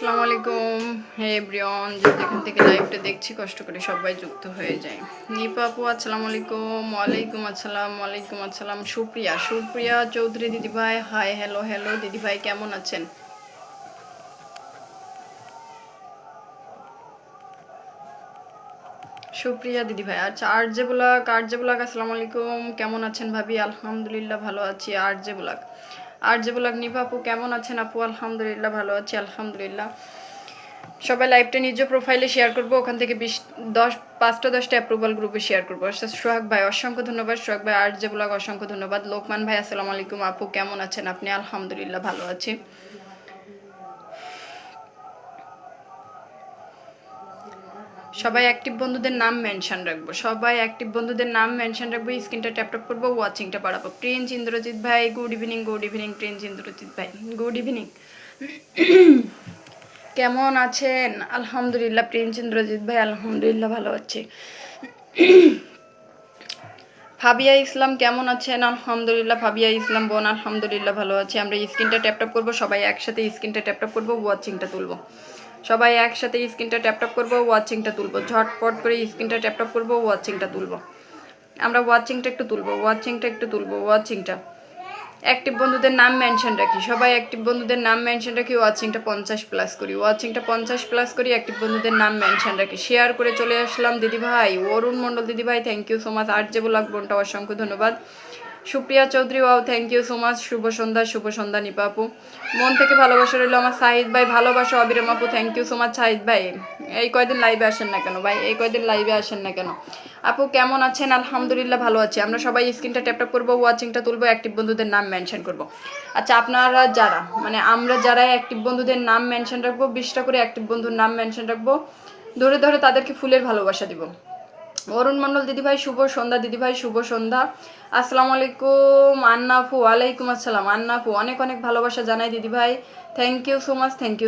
আসসালামু আলাইকুম। হে এভরিওয়ান, যেখান থেকে লাইভটা দেখছি কষ্ট করে সবাই যুক্ত হয়ে যায়। নিপা আপু আসসালামু আলাইকুম। ওয়ালাইকুম আসসালাম। ওয়ালাইকুম আসসালাম। সুপ্রিয়া চৌধুরী দিদিভাই, হাই হ্যালো হ্যালো দিদিভাই, কেমন আছেন? সুপ্রিয়া দিদিভাই, আচ্ছা আর জে ব্লগ আসসালামু আলাইকুম, কেমন আছেন ভাবি? আলহামদুলিল্লাহ ভালো আছি। আর জে ব্লগ নিপা আপু কেমন আছেন? আপু আলহামদুলিল্লাহ ভালো আছি, আলহামদুলিল্লাহ। সবাই লাইভটা নিজ প্রোফাইলে শেয়ার করবো, ওখান থেকে 5টা-10টা অ্যাপ্রুভাল গ্রুপে শেয়ার করবো। সোহাগ ভাই অসংখ্য ধন্যবাদ। সোহাগ ভাই আর যে ব্লগ অসংখ্য ধন্যবাদ। লোকমান ভাই আসসালামু আলাইকুম। আপু কেমন আছেন আপনি? আলহামদুলিল্লাহ ভালো আছি। সবাই অ্যাক্টিভ বন্ধুদের নাম মেনশন রাখবো, স্ক্রিনটা ট্যাপ করবো, ওয়াচিংটা বাড়াবো। প্রিন্স ইন্দ্রজিৎ ভাই গুড ইভিনিং। প্রিন্স ইন্দ্রজিৎ ভাই গুড ইভিনিং। কেমন আছেন? আলহামদুলিল্লাহ প্রিন্স ইন্দ্রজিৎ ভাই, আলহামদুলিল্লাহ ভালো আছি। ফাবিয়া ইসলাম কেমন আছেন? আলহামদুলিল্লাহ ফাবিয়া ইসলাম বোন, আলহামদুলিল্লাহ ভালো আছি। আমরা স্ক্রিনটা ট্যাপ করবো, সবাই একসাথে স্ক্রিনটা ট্যাপ করবো, ওয়াচিংটা তুলবো। সবাই একসাথে স্ক্রিনটা ট্যাপ করবো, ওয়াচিংটা তুলবো। ঝটপট করে স্ক্রিনটা ট্যাপ করবো, ওয়াচিংটা তুলবো। আমরা ওয়াচিংটা একটু তুলবো। অ্যাক্টিভ বন্ধুদের নাম মেনশন রাখি, সবাই অ্যাক্টিভ বন্ধুদের নাম মেনশন রাখি। ওয়াচিংটা 50+ করি, অ্যাক্টিভ বন্ধুদের নাম মেনশন রাখি। শেয়ার করে চলে আসলাম দিদিভাই অরুণ মণ্ডল দিদিভাই, থ্যাংক ইউ সো মাচ। আর যে ব্লগ বোনটা অসংখ্য ধন্যবাদ। Supriya Chowdhury wow, thank you so much. শুভ সন্ধ্যা নিপা আপু, মন থেকে ভালোবাসা রইল। আমার সাহিদ ভাই ভালোবাসা, অবিরাম আপু থ্যাংক ইউ সো মাচ। সাহিদ ভাই এই কয়দিন লাইভে আসেন না কেন? আপু কেমন আছেন? আলহামদুলিল্লাহ ভালো আছি। আমরা সবাই স্ক্রিনটা ট্যাপ করবো, ওয়াচিংটা তুলবো, অ্যাক্টিভ বন্ধুদের নাম মেনশন করবো। আচ্ছা, আপনারা যারা আমরা যারা অ্যাক্টিভ বন্ধুদের নাম মেনশন রাখবো, 20টা করে অ্যাক্টিভ বন্ধুর নাম মেনশন রাখবো, ধরে ধরে তাদেরকে ফুলের ভালোবাসা দিব। অরুণ মণ্ডল দিদিভাই শুভ সন্ধ্যা, শুভ সন্ধ্যা। আসসালামু আলাইকুম আন্না আপু। ওয়ালাইকুম আসসালাম আন্না আপু, অনেক অনেক ভালোবাসা জানাই দিদিভাই, থ্যাংক ইউ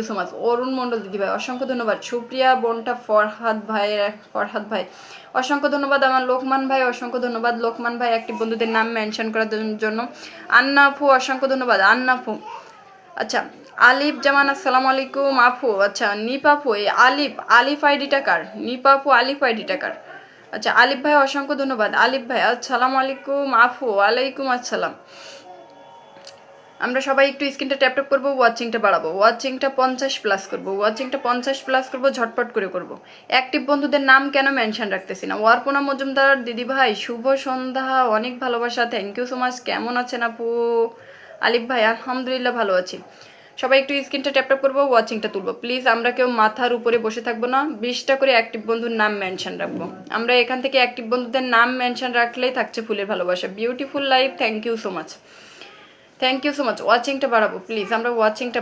সো মাচ। অরুণ মণ্ডল দিদিভাই অসংখ্য ধন্যবাদ। সুপ্রিয়া বোনটা ফরহাদ ভাই অসংখ্য ধন্যবাদ। আমার লোকমান ভাই অসংখ্য ধন্যবাদ। লোকমান ভাই অ্যাক্টিভ বন্ধুদের নাম মেনশন করার জন্য। আন্না আপু অসংখ্য ধন্যবাদ। আন্না আপু, আচ্ছা আলিফ জামান আসসালামু আলাইকুম আপু। আচ্ছা নিপা আপু, এই আলিফ আইডিটা কার? নিপা আপু আলিফ আইডিটা কার? আচ্ছা আলিফ ভাই অসংখ্য ধন্যবাদ। আলিফ ভাই আসসালামু আলাইকুম আপু। ওয়ালাইকুম আসসালাম। আমরা সবাই একটু স্ক্রিনটা ট্যাপ করবো, ওয়াচিংটা বাড়াবো, ওয়াচিংটা 50+ করবো, ঝটপট করে করবো। অ্যাক্টিভ বন্ধুদের নাম কেন মেনশন রাখতেছি না? ওয়ারপনা মজুমদার দিদি ভাই শুভ সন্ধ্যা, অনেক ভালোবাসা, থ্যাংক ইউ সো মাচ। কেমন আছেন আপু? আলিফ ভাই আলহামদুলিল্লাহ ভালো আছি। সবাই একটু স্ক্রিনটা ট্যাপ করবো, ওয়াচিংটা তুলবো প্লিজ। আমরা কেউ মাথার উপরে বসে থাকবো না, 20টা করে অ্যাক্টিভ বন্ধুর নাম মেনশন রাখবো। আমরা এখান থেকে অ্যাক্টিভ বন্ধুদের নাম মেনশন রাখলেই থাকছে ফুলের ভালোবাসা। Beautiful life, thank you so much. ওয়াচিংটা বাড়াবো প্লিজ, আমরা ওয়াচিংটা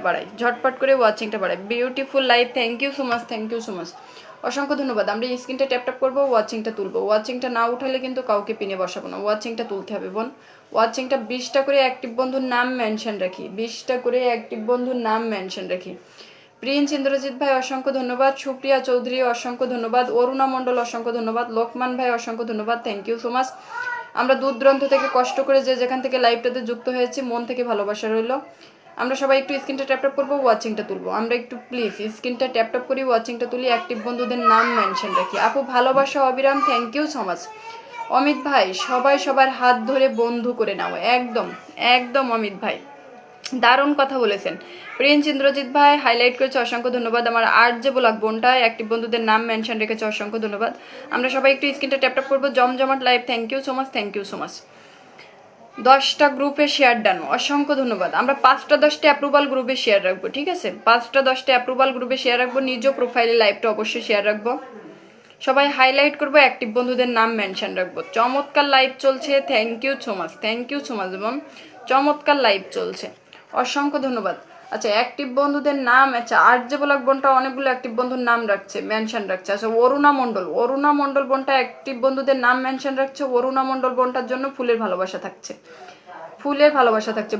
বাড়াই, ঝটপট করে ওয়াচিংটা বাড়াই। Beautiful life, thank you so much. অসংখ্য ধন্যবাদ। আমরা স্ক্রিনটা ট্যাপ করবো, ওয়াচিংটা তুলবো। ওয়াচিংটা না উঠালে কিন্তু কাউকে পিনে বসাবো না, ওয়াচিংটা তুলতে হবে বোন। ওয়াচিংটা 20টা করে অ্যাক্টিভ বন্ধুর নাম মেনশন রাখি। প্রিন্স ইন্দ্রজিৎ ভাই অসংখ্য ধন্যবাদ। সুপ্রিয়া চৌধুরী অসংখ্য ধন্যবাদ। অরুণা মণ্ডল অসংখ্য ধন্যবাদ। লোকমান ভাই অসংখ্য ধন্যবাদ, থ্যাংক ইউ সো মাচ। আমরা দূর দূরান্ত থেকে কষ্ট করে যেখান থেকে লাইভটাতে যুক্ত হয়েছি, মন থেকে ভালোবাসা রইল। আমরা সবাই একটু স্ক্রিনটা ট্যাপ করবো, ওয়াচিংটা তুলবো। আমরা একটু প্লিজ স্ক্রিনটা ট্যাপ করি, ওয়াচিংটা তুলি, অ্যাক্টিভ বন্ধুদের নাম মেনশন রাখি। আপু ভালোবাসা অবিরাম, thank you so much. Amit ভাই সবাই সবার হাত ধরে বন্ধু করে নাও, একদম অমিত ভাই দারুণ কথা বলেছেন। প্রিন্স ইন্দ্রজিৎ ভাই হাইলাইট করেছে, অসংখ্য ধন্যবাদ। আমার আর যে ব্লগ বোনটা অ্যাক্টিভ বন্ধুদের নাম মেনশন রেখেছে, অসংখ্য ধন্যবাদ। আমরা সবাই একটু স্ক্রিনটা ট্যাপ করবো, জমজমাট live, thank you so much. 10টা গ্রুপে শেয়ার ডান, অসংখ্য ধন্যবাদ। আমরা 5টা-10টা অ্যাপ্রুভাল গ্রুপে শেয়ার রাখবো, ঠিক আছে? 5টা-10টা অ্যাপ্রুভাল গ্রুপে শেয়ার রাখবো, নিজ প্রোফাইলে লাইভটা অবশ্যই শেয়ার রাখবো। সবাই হাইলাইট করবো, অ্যাক্টিভ বন্ধুদের নাম মেনশন রাখবো। চমৎকার লাইভ চলছে, থ্যাংক ইউ সো মাচ এবং চমৎকার লাইভ চলছে, অসংখ্য ধন্যবাদ। আচ্ছা অ্যাক্টিভ বন্ধুদের নাম, আচ্ছা আর যে ব্লগ বোনটা অনেকগুলো অ্যাক্টিভ বন্ধুর নাম মেনশন রাখছে। আচ্ছা অরুণা মণ্ডল বোনটা অ্যাক্টিভ বন্ধুদের নাম মেনশন রাখছে। অরুণা মণ্ডল বোনটার জন্য ফুলের ভালোবাসা থাকছে,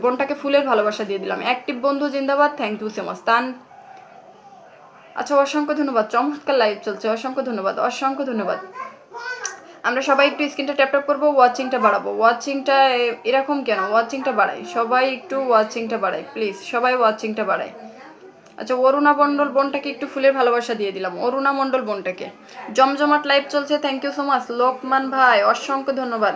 বোনটাকে ফুলের ভালোবাসা দিয়ে দিলাম। অ্যাক্টিভ বন্ধু জিন্দাবাদ, থ্যাংক ইউ সো মাচ। আচ্ছা অসংখ্য ধন্যবাদ, চমৎকার লাইভ চলছে, অসংখ্য ধন্যবাদ। আমরা সবাই একটু স্ক্রিনটা ট্যাপ ট্যাপ করবো, ওয়াচিংটা বাড়াবো। ওয়াচিংটা এরকম কেন? ওয়াচিংটা বাড়াই, সবাই একটু ওয়াচিংটা বাড়াই প্লিজ, সবাই ওয়াচিংটা বাড়াই। আচ্ছা, অরুণা মণ্ডল বোনটাকে একটু ফুলের ভালোবাসা দিয়ে দিলাম, অরুণা মণ্ডল বোনটাকে। জমজমাট লাইভ চলছে, thank you so much. Lokman ভাই অসংখ্য ধন্যবাদ।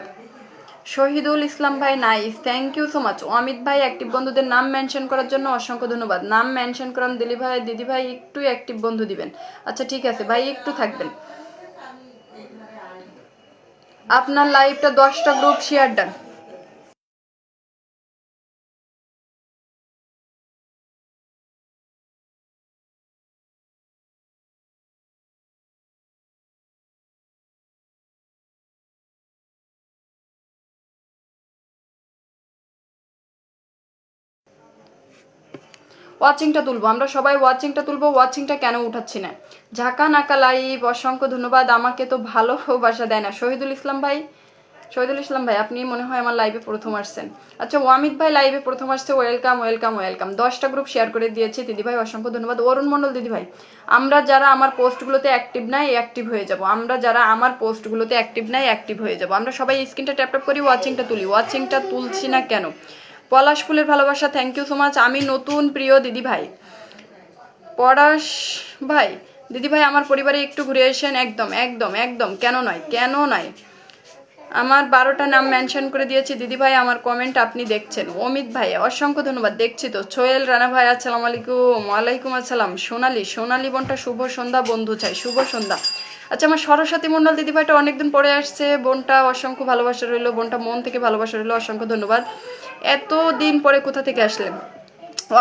শহীদুল ইসলাম ভাই nice, thank you so much. Amit ভাই অ্যাক্টিভ বন্ধুদের নাম মেনশন করার জন্য অসংখ্য ধন্যবাদ। নাম মেনশন করান দিলি ভাই, দিদি ভাই একটু অ্যাক্টিভ বন্ধু দিবেন। আচ্ছা ঠিক আছে ভাই, একটু থাকবেন। আপনার লাইভটা 10টা গ্রুপ শেয়ার ডান। ওয়াচিংটা তুলবো, আমরা সবাই ওয়াচিংটা তুলবো। ওয়াচিংটা কেন উঠাচ্ছি না? ঝাঁকা নাকা লাইভ, অসংখ্য ধন্যবাদ। আমাকে তো ভালোবাসা দেয় না। শহীদুল ইসলাম ভাই, শহীদুল ইসলাম ভাই আপনি মনে হয় আমার লাইভে প্রথম আসছেন। আচ্ছা, ওয়ামিদ ভাই লাইভে প্রথম আসছে, ওয়েলকাম ওয়েলকাম ওয়েলকাম। 10টা গ্রুপ শেয়ার করে দিয়েছি দিদি ভাই, অসংখ্য ধন্যবাদ। অরুণ মণ্ডল দিদি ভাই, আমরা যারা আমার পোস্টগুলোতে অ্যাক্টিভ নাই অ্যাক্টিভ হয়ে যাব, আমরা যারা আমার পোস্টগুলোতে অ্যাক্টিভ নাই অ্যাক্টিভ হয়ে যাব। আমরা সবাই স্ক্রিনটা ট্যাপ ট্যাপ করি, ওয়াচিংটা তুলি। ওয়াচিংটা তুলছি না কেন? পলাশ ফুলের ভালোবাসা, থ্যাংক ইউ সো মাচ। আমি নতুন প্রিয় দিদি ভাই পলাশ ভাই, দিদি ভাই আমার পরিবারে একটু ঘুরে আসেন। একদম একদম একদম, কেন নয়, কেন নয়। আমার 12টা নাম মেনশন করে দিয়েছি দিদি ভাই, আমার কমেন্ট আপনি দেখছেন। অমিত ভাই অসংখ্য ধন্যবাদ, দেখছি তো। সোহেল রানা ভাই আসসালামু আলাইকুম। ওয়ালাইকুম আসসালাম। সোনালি, সোনালি বোনটা শুভ সন্ধ্যা বন্ধু চাই, শুভ সন্ধ্যা। আচ্ছা, আমার সরস্বতী মণ্ডল দিদি ভাইটা অনেকদিন পরে আসছে, বোনটা অসংখ্য ভালোবাসা রইলো, বোনটা মন থেকে ভালোবাসা রইলো, অসংখ্য ধন্যবাদ। এত দিন পরে কোথা থেকে আসলেন?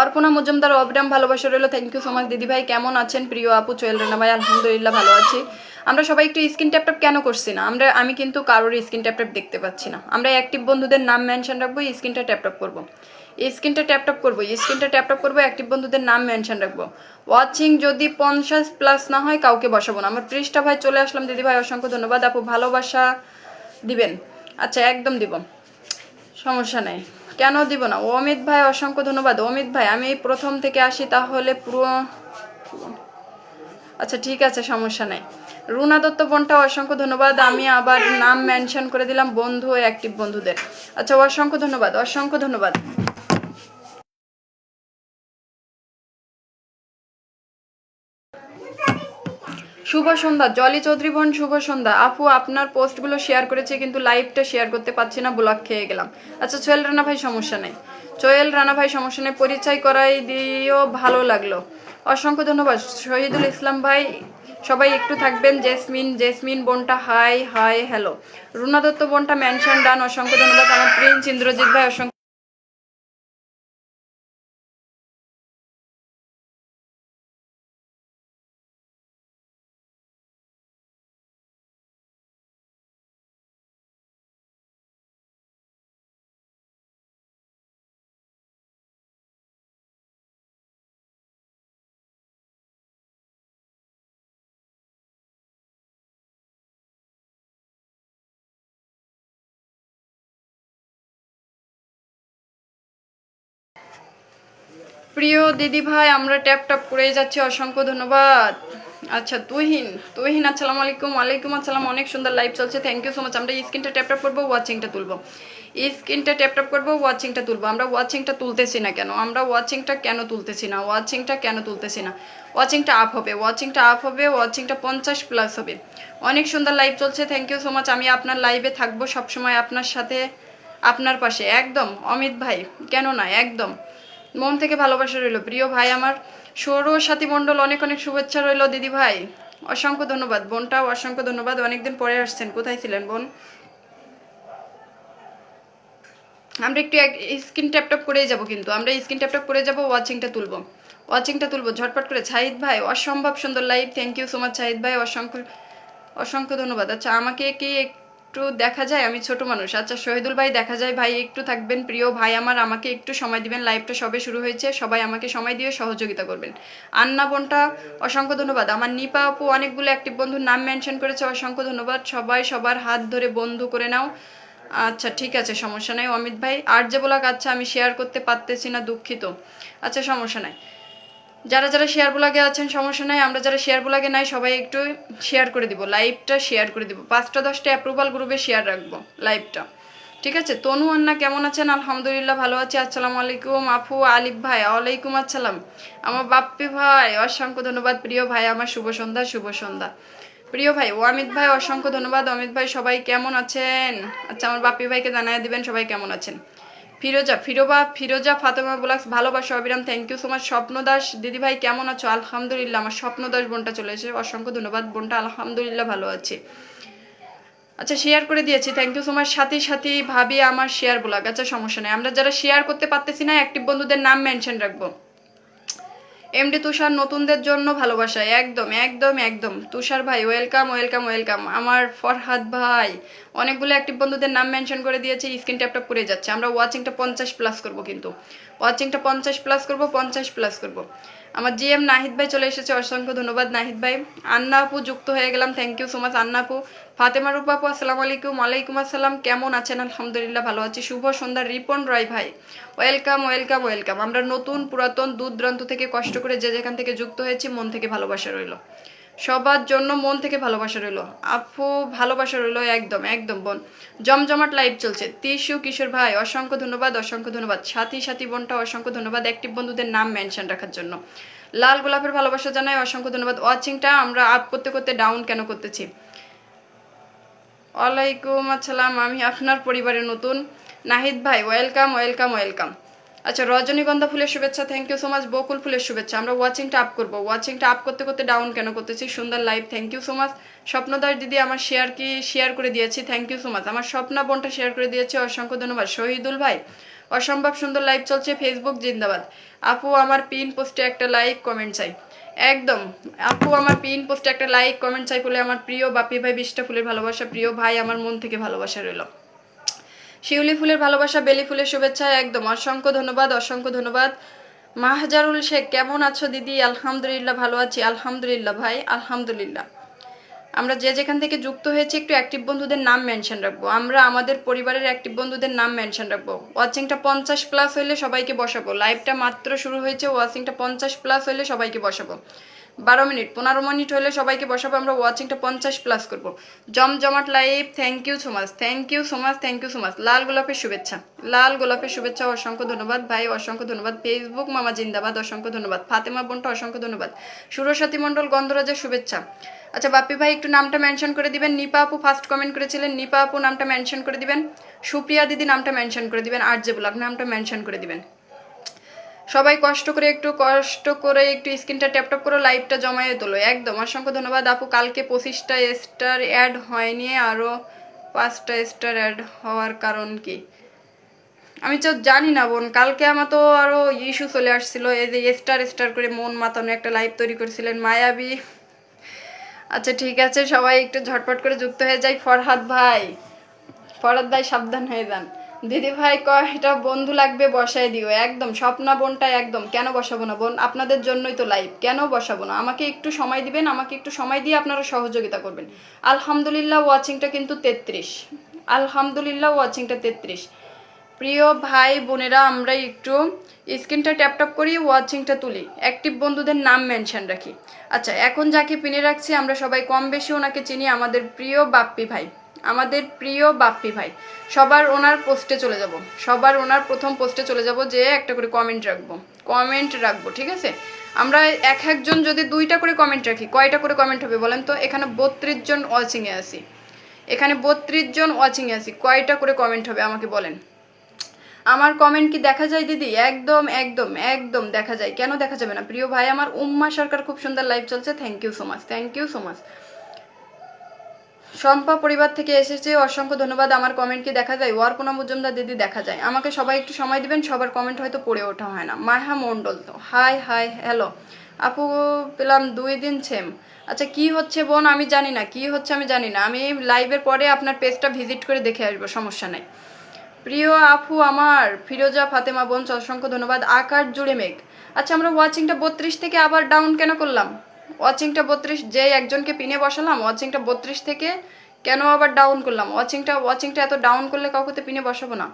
অর্পণা মজুমদার অবিরাম ভালোবাসা রইলো, থ্যাংক ইউ সো মাচ দিদি ভাই। কেমন আছেন প্রিয় আপু? সোহেল রানা ভাই আলহামদুলিল্লাহ ভালো আছি। আমরা সবাই একটু স্ক্রিন ট্যাপ ট্যাপ কেন করছি না? আমি কিন্তু কারোর স্ক্রিন ট্যাপ ট্যাপ দেখতে পাচ্ছি না। আমরা অ্যাক্টিভ বন্ধুদের নাম মেনশন রাখবো, স্ক্রিনটা ট্যাপ ট্যাপ করবো, স্ক্রিনটা ট্যাপ ট্যাপ করবো, স্ক্রিনটা ট্যাপ ট্যাপ করবো, অ্যাক্টিভ বন্ধুদের নাম মেনশন রাখবো। ওয়াচিং যদি 50+ না হয় কাউকে বসাবো না। আমার পৃষ্ঠা ভাই চলে আসলাম দিদি ভাই, অসংখ্য ধন্যবাদ। আপু ভালোবাসা দিবেন? আচ্ছা একদম দিব, সমস্যা নেই। কেন দিব না? অমিত ভাই অসংখ্য ধন্যবাদ। অমিত ভাই আমি প্রথম থেকে আসি তাহলে পুরো, আচ্ছা ঠিক আছে সমস্যা নেই। রুনা দত্ত বোনটা অসংখ্য ধন্যবাদ। আমি আবার নাম মেনশন করে দিলাম বন্ধু ও অ্যাক্টিভ বন্ধুদের। আচ্ছা অসংখ্য ধন্যবাদ, অসংখ্য ধন্যবাদ। শুভ সন্ধ্যা জলি চৌধুরী বোন, শুভ সন্ধ্যা। আপু আপনার পোস্টগুলো শেয়ার করেছি কিন্তু লাইভটা শেয়ার করতে পারছি না, ব্লক খেয়ে গেলাম। আচ্ছা সোহেল রানা ভাই সমস্যা নেই, সোহেল রানা ভাই সমস্যা নেই, পরিচয় করাই দিয়েও ভালো লাগলো, অসংখ্য ধন্যবাদ। শহীদুল ইসলাম ভাই সবাই একটু থাকবেন। জেসমিন, জেসমিন বোনটা high hi hello. Runa Dutta বোনটা মেনশন ডান, অসংখ্য ধন্যবাদ। আমার প্রিন্স ইন্দ্রজিৎ ভাই অসংখ্য প্রিয় দিদি ভাই আমরা ট্যাপ ট্যাপ করে যাচ্ছি, অসংখ্য ধন্যবাদ। আচ্ছা তুহিন, তুহিন আসসালামু আলাইকুম। ওয়ালাইকুম আসসালাম। অনেক সুন্দর লাইভ চলছে, থ্যাংক ইউ সো মাচ। আমরা স্ক্রিনটা ট্যাপ ট্যাপ করবো, ওয়াচিংটা তুলবো, স্ক্রিনটা ট্যাপ ট্যাপ করবো, ওয়াচিংটা তুলবো। আমরা ওয়াচিংটা তুলতেছি না কেন? আমরা ওয়াচিংটা কেন তুলতেছি না? ওয়াচিংটা কেন তুলতেছি না? ওয়াচিংটা আপ হবে, ওয়াচিংটা আপ হবে, ওয়াচিংটা 50+ হবে। অনেক সুন্দর লাইভ চলছে, থ্যাংক ইউ সো মাচ। আমি আপনার লাইভে থাকবো সবসময়, আপনার সাথে, আপনার পাশে একদম। অমিত ভাই কেন না, একদম মন থেকে ভালোবাসা রইল। প্রিয় ভাই আমার সৌরসাথী মণ্ডল অনেক অনেক শুভেচ্ছা রইল দিদি ভাই, অসংখ্য ধন্যবাদ। বোনটাও অসংখ্য ধন্যবাদ, অনেকদিন পরে আসছেন, কোথায় ছিলেন বোন? আমরা একটু স্ক্রিন ট্যাপ ট্যাপ করেই যাবো, কিন্তু আমরা স্ক্রিন ট্যাপ ট্যাপ করে যাবো, ওয়াচিংটা তুলবো, ওয়াচিংটা তুলবো ঝটপট করে। শাহিদ ভাই অসম্ভব সুন্দর live, thank you so much Shahid ভাই, অসংখ্য অসংখ্য ধন্যবাদ। আচ্ছা আমাকে কি একটু দেখা যায়? আমি ছোট মানুষ। আচ্ছা শহীদুল ভাই দেখা যায়, ভাই একটু থাকবেন। প্রিয় ভাই আমার আমাকে একটু সময় দিবেন, লাইভটা সবে শুরু হয়েছে, সবাই আমাকে সময় দিয়ে সহযোগিতা করবেন। আন্না বোনটা অসংখ্য ধন্যবাদ। আমার নিপা আপু অনেকগুলো অ্যাক্টিভ বন্ধুর নাম মেনশন করেছে, অসংখ্য ধন্যবাদ। সবাই সবার হাত ধরে বন্ধু করে নাও। আচ্ছা ঠিক আছে সমস্যা নাই। অমিত ভাই আর যে বলাক, আচ্ছা আমি শেয়ার করতে পারতেছি না, দুঃখিত। আচ্ছা সমস্যা নাই। যারা যারা শেয়ার ব্লগে আছেন সমস্যা নাই, আমরা যারা শেয়ার ব্লগে নাই সবাই একটু শেয়ার করে দিব, লাইভটা শেয়ার করে দিব, 5টা 10টা অ্যাপ্রুভাল গ্রুপে শেয়ার রাখবো লাইভটা, ঠিক আছে। তনু আন্না কেমন আছেন? আলহামদুলিল্লাহ ভালো আছি। আসসালামু আলাইকুম আপু। আলিফ ভাই ওয়ালাইকুম আসসালাম। আমার বাপ্পি ভাই অসংখ্য ধন্যবাদ। প্রিয় ভাই আমার শুভ সন্ধ্যা, শুভ সন্ধ্যা। প্রিয় ভাই অমিত ভাই অসংখ্য ধন্যবাদ। অমিত ভাই সবাই কেমন আছেন? আচ্ছা আমার বাপ্পি ভাইকে জানাই দিবেন সবাই কেমন আছেন। ফিরোজা ফাতেমা ব্লগস ভালোবাসা অবিরাম, thank you so much. Swapnadas দিদি ভাই কেমন আছো? আলহামদুলিল্লাহ। আমার স্বপ্নদাস বোনটা চলে এসেছে, অসংখ্য ধন্যবাদ বোনটা, আলহামদুলিল্লাহ ভালো আছি। আচ্ছা শেয়ার করে দিয়েছি, থ্যাংক ইউ সো মাচ। সাথী সাথী ভাবি আমার শেয়ার ব্লগ, আচ্ছা সমস্যা নেই। আমরা যারা শেয়ার করতে পারতেছি না অ্যাক্টিভ বন্ধুদের নাম মেনশন রাখবো। এমডি তুষার নতুনদের জন্য ভালোবাসা, একদম একদম একদম। তুষার ভাই ওয়েলকাম ওয়েলকাম ওয়েলকাম। আমার ফরহাদ ভাই অনেকগুলো অ্যাক্টিভ বন্ধুদের নাম মেনশন করে দিয়েছে, স্ক্রিন ট্যাপ করে যাচ্ছে। আমরা ওয়াচিংটা 50+ করব, কিন্তু ওয়াচিংটা 50+ করব, 50+ করব। আমার জিএম নাহিদ ভাই চলে এসেছে, অসংখ্য ধন্যবাদ নাহিদ ভাই। আন্না আপু যুক্ত হয়ে গেলাম, থ্যাংক ইউ সো মাচ আন্না আপু। ফাতেমা রূপা আপু আসসালামু আলাইকুম। ওয়ালাইকুম আসসালাম, কেমন আছেন? আলহামদুলিল্লাহ ভালো আছি। শুভ সন্ধ্যা রিপন রয় ভাই ওয়েলকাম ওয়েলকাম ওয়েলকাম। আমরা নতুন পুরাতন দূর দূরান্ত থেকে কষ্ট করে যে যেখান থেকে যুক্ত হয়েছি, মন থেকে ভালোবাসা রইল সবার জন্য, মন থেকে ভালোবাসা রইল আপু, ভালোবাসা রইল একদম একদম বোন। জমজমাট লাইভ চলছে। তিশু কিশোর ভাই অসংখ্য ধন্যবাদ, অসংখ্য ধন্যবাদ। সাথী সাথী বোনটা অসংখ্য ধন্যবাদ অ্যাক্টিভ বন্ধুদের নাম মেনশন রাখার জন্য। লাল গোলাপের ভালোবাসা জানাই, অসংখ্য ধন্যবাদ। ওয়াচিংটা আমরা আপ করতে করতে ডাউন কেন করতেছি? ওয়ালাইকুম আসসালাম, আমি আপনার পরিবারের নতুন। নাহিদ ভাই ওয়েলকাম ওয়েলকাম ওয়েলকাম। আচ্ছা রজনীগন্ধা ফুলের শুভেচ্ছা, থ্যাংক ইউ সো মাচ। বকুল ফুলের শুভেচ্ছা। আমরা ওয়াচিংটা আপ করবো, ওয়াচিংটা আপ করতে করতে ডাউন কেন করতেছি? সুন্দর live, thank you so much. Swapnadas দিদি আমার শেয়ার করে দিয়েছি, থ্যাংক ইউ সো মাচ। আমার স্বপ্না বোনটা শেয়ার করে দিয়েছে, অসংখ্য ধন্যবাদ। শহীদুল ভাই অসম্ভব সুন্দর লাইভ চলছে, ফেসবুক জিন্দাবাদ। আপু আমার পিন পোস্টে একটা লাইক কমেন্ট চাই, একদম আপু আমার পিন পোস্টে একটা লাইক কমেন্ট চাই বলে আমার প্রিয় বাপি ভাই 20টা ফুলের ভালোবাসা। প্রিয় ভাই আমার মন থেকে ভালোবাসা রইল। শিউলি ফুলের ভালোবাসা, বেলি ফুলের শুভেচ্ছা, একদম অসংখ্য ধন্যবাদ, অসংখ্য ধন্যবাদ। মাহজারুল শেখ কেমন আছো দিদি? আলহামদুলিল্লাহ ভালো আছি, আলহামদুলিল্লাহ ভাই আলহামদুলিল্লাহ। আমরা যে যেখান থেকে যুক্ত হয়েছি একটু অ্যাক্টিভ বন্ধুদের নাম মেনশন রাখবো, আমরা আমাদের পরিবারের অ্যাক্টিভ বন্ধুদের নাম মেনশন রাখবো। ওয়াচিংটা 50+ হইলে সবাইকে বসাবো, লাইভটা মাত্র শুরু হয়েছে, ওয়াচিংটা 50+ হইলে সবাইকে বসাবো। 12 মিনিট 15 মিনিট হলে সবাইকে বসাবো, আমরা ওয়াচিংটা 50+ করবো। জমজমাট live, thank you so much, thank you so much, thank you so much. লাল গোলাপের শুভেচ্ছা, লাল গোলাপের শুভেচ্ছা, অসংখ্য ধন্যবাদ ভাই, অসংখ্য ধন্যবাদ। ফেসবুক মামা জিন্দাবাদ, অসংখ্য ধন্যবাদ। ফাতেমা বোনটা অসংখ্য ধন্যবাদ। সুরসাথী মণ্ডল গন্ধরাজের শুভেচ্ছা। আচ্ছা বাপ্পি ভাই একটু নামটা মেনশন করে দিবেন। নিপা আপু ফার্স্ট কমেন্ট করেছিলেন, নিপা আপু নামটা মেনশন করে দিবেন। সুপ্রিয়া দিদি নামটা মেনশন করে দিবেন। আর যে ব্লগ নামটা মেনশন করে দিবেন। সবাই কষ্ট করে একটু স্ক্রিনটা ট্যাপ করে লাইভটা জমায়ে তোলো, একদম অসংখ্য ধন্যবাদ আপু। কালকে 25টা স্টার অ্যাড হয়নি, আরও 5টা স্টার অ্যাড হওয়ার কারণ কি? আমি তো জানি না বোন, কালকে আমার তো আরও ইস্যু চলে আসছিল, এই যে স্টার করে মন মাতানো একটা লাইভ তৈরি করেছিলেন মায়াবী। আচ্ছা ঠিক আছে, সবাই একটু ঝটপট করে যুক্ত হয়ে যায়। ফরহাদ ভাই সাবধান হয়ে যান। দিদি ভাই কয়টা বন্ধু লাগবে বসায় দিও, একদম স্বপ্না বোনটা একদম। কেন বসাবো না বোন, আপনাদের জন্যই তো লাইভ, কেন বসাবো না? আমাকে একটু সময় দিবেন, আমাকে একটু সময় দিয়ে আপনারা সহযোগিতা করবেন। আলহামদুলিল্লাহ ওয়াচিংটা কিন্তু 33, আলহামদুলিল্লাহ ওয়াচিংটা 33। প্রিয় ভাই বোনেরা আমরা একটু স্ক্রিনটা ট্যাপ করি, ওয়াচিংটা তুলি, অ্যাক্টিভ বন্ধুদের নাম মেনশন রাখি। আচ্ছা এখন যাকে পিনে রাখছি আমরা সবাই কম বেশি ওনাকে চিনি, আমাদের প্রিয় বাপ্পি ভাই, আমাদের প্রিয় বাপ্পি ভাই। সবার ওনার পোস্টে চলে যাব, সবার ওনার প্রথম পোস্টে চলে যাব, যে একটা করে কমেন্ট রাখবো, ঠিক আছে? আমরা একজন যদি 2টা করে কমেন্ট রাখি, কয়টা করে কমেন্ট হবে বলেন তো? এখানে 32 জন ওয়াচিংয়ে আছি, এখানে 32 জন ওয়াচিংয়ে আছি, কয়টা করে কমেন্ট হবে আমাকে বলেন? আমার কমেন্ট কি দেখা যায় দিদি? একদম একদম একদম দেখা যায়, কেন দেখা যাবে না? প্রিয় ভাই আমার উম্মা সরকার খুব সুন্দর লাইভ চলছে, thank you so much, thank you so much. Shampa পরিবার থেকে এসেছে, অসংখ্য ধন্যবাদ। আমার কমেন্ট কি দেখা যায়? অর্পণা মজুমদার দিদি দেখা যায়, আমাকে সবাই একটু সময় দিবেন, সবার কমেন্ট হয়তো পড়ে ওঠা হয় না। মায়া মণ্ডল তো হাই হাই হ্যালো আপু পেলাম 2 দিন সেম। আচ্ছা কি হচ্ছে বোন আমি জানি না, কি হচ্ছে আমি জানি না, আমি লাইভের পরে আপনার পেজটা ভিজিট করে দেখে আসবো, সমস্যা নাই। প্রিয় আপু আমার ফিরোজা ফাতেমা বোন অসংখ্য ধন্যবাদ। আকার জুড়ে মেঘ, আচ্ছা আমরা ওয়াচিংটা 32 থেকে আবার ডাউন কেন করলাম? ওয়াচিংটা 32, যে একজনকে পিনে বসালাম, ওয়াচিংটা 32 থেকে কেন আবার ডাউন করলাম? ওয়াচিংটা এত ডাউন করলে কাউকে তো পিনে বসাবো না,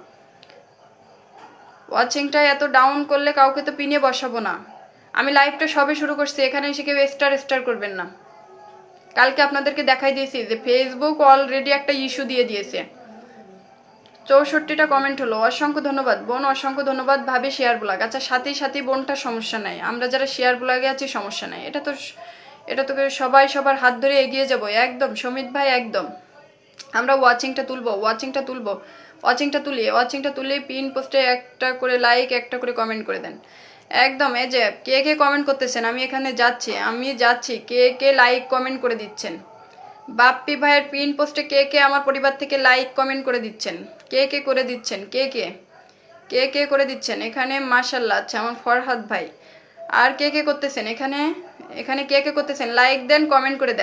ওয়াচিংটা এত ডাউন করলে কাউকে তো পিনে বসাবো না। আমি লাইভটা সবে শুরু করছি, এখানে এসে কেউ স্টার করবেন না। কালকে আপনাদেরকে দেখাই দিয়েছি যে ফেসবুক অলরেডি একটা ইস্যু দিয়ে দিয়েছে। 64টা কমেন্ট হলো, অসংখ্য ধন্যবাদ বোন, অসংখ্য ধন্যবাদ। ভাবি শেয়ার ব্লগ, আচ্ছা সাথে বোনটা সমস্যা নাই, আমরা যারা শেয়ার ব্লগে আছি সমস্যা নাই। এটা তো সবাই সবার হাত ধরে এগিয়ে যাব একদম। সমিত ভাই একদম, আমরা ওয়াচিংটা তুলি পিন পোস্টে একটা করে লাইক, একটা করে কমেন্ট করে দেন একদম। এই যে কে কমেন্ট করতেছেন, আমি এখানে যাচ্ছি, কে লাইক কমেন্ট করে দিচ্ছেন। বাপ্পি ভাইয়ের পিন পোস্টে কে আমার পরিবার থেকে লাইক কমেন্ট করে দিচ্ছেন, কে করে দিচ্ছেন, কে করে দিচ্ছেন এখানে, মাশাল্লাহ। আচ্ছা আমার ফরহাদ ভাই, আর কে করতেছেন এখানে কে করতেছেন, লাইক দেন, কমেন্ট করে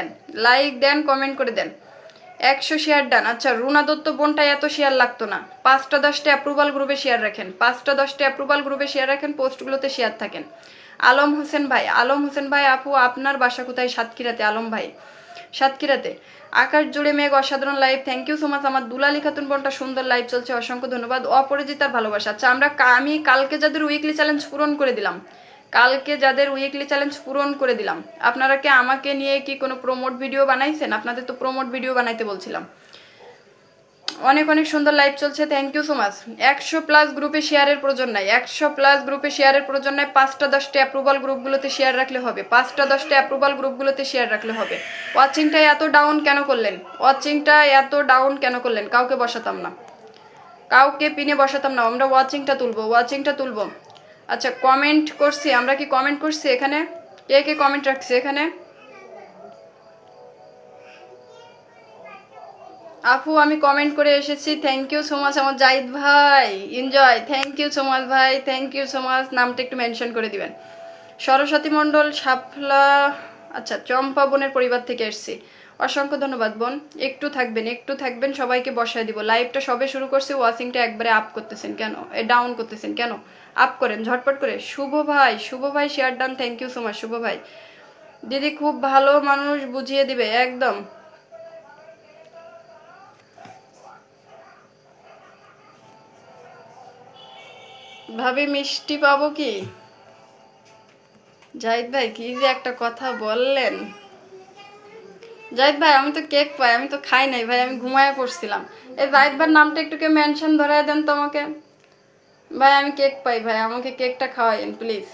দেন, 100 শেয়ার ডান। আচ্ছা রুনা দত্ত বোনটা এত শেয়ার লাগতো না, 5টা 10টা অ্যাপ্রুভাল গ্রুপে শেয়ার রাখেন, পোস্টগুলোতে শেয়ার থাকেন। আলম হোসেন ভাই, আপু আপনার বাসা কোথায়? সাতক্ষীরাতে। আলম ভাই সাতক্ষীরাতে। আকাশ জুড়ে মেঘ অসাধারণ live, thank you so much. আমার দুলালি খাতুন বোনটা সুন্দর লাইভ চলছে, অসংখ্য ধন্যবাদ। অপরাজিতার ভালোবাসা। আচ্ছা আমি কালকে যাদের উইকলি চ্যালেঞ্জ পূরণ করে দিলাম, আপনারা কি আমাকে নিয়ে কি কোনো প্রমোট ভিডিও বানাইছেন? আপনাদের তো প্রমোট ভিডিও বানাইতে বলছিলাম। অনেক সুন্দর লাইভ চলছে, থ্যাংক ইউ সো মাচ। 100+ গ্রুপে শেয়ারের প্রয়োজন নাই, 5টা 10টা অ্যাপ্রুভাল গ্রুপগুলোতে শেয়ার রাখলে হবে। ওয়াচিংটা এত ডাউন কেন করলেন? কাউকে বসাতাম না, কাউকে পিনে বসাতাম না, আমরা ওয়াচিংটা তুলবো। আচ্ছা কমেন্ট করছি, আমরা কি কমেন্ট করছি এখানে? কে কমেন্ট রাখছে এখানে? আপু আমি কমেন্ট করে এসেছি, থ্যাংক ইউ সো মাচ। আমার জাহিদ ভাই enjoy, thank you so much ভাই, থ্যাংক ইউ সো মাচ। নামটা একটু মেনশন করে দিবেন। সরস্বতী মণ্ডল সাফলা, আচ্ছা চম্পা বোনের পরিবার থেকে এসেছি, অসংখ্য ধন্যবাদ বোন। একটু থাকবেন, সবাইকে বসায় দিব। লাইভটা সবে শুরু করছি, ওয়াচিংটা একবারে আপ করতেছেন কেন, ডাউন করতেছেন কেন? আপ করেন ঝটপট করে। শুভ ভাই share done, thank you so much শুভ ভাই। দিদি খুব ভালো মানুষ, বুঝিয়ে দিবে একদম। ভাবি মিষ্টি পাবো কি? জাহিদ ভাই কি যে একটা কথা বললেন। জাহিদ ভাই আমি তো কেক পাই, আমি তো খাই নাই ভাই, আমি ঘুমায় পড়ছিলাম। এই জাহিদ ভাইয়ের নামটা একটু কে মেনশন ধরায় দেন তো আমাকে। ভাই আমি কেক পাই ভাই, আমাকে কেকটা খাওয়াইন প্লিজ।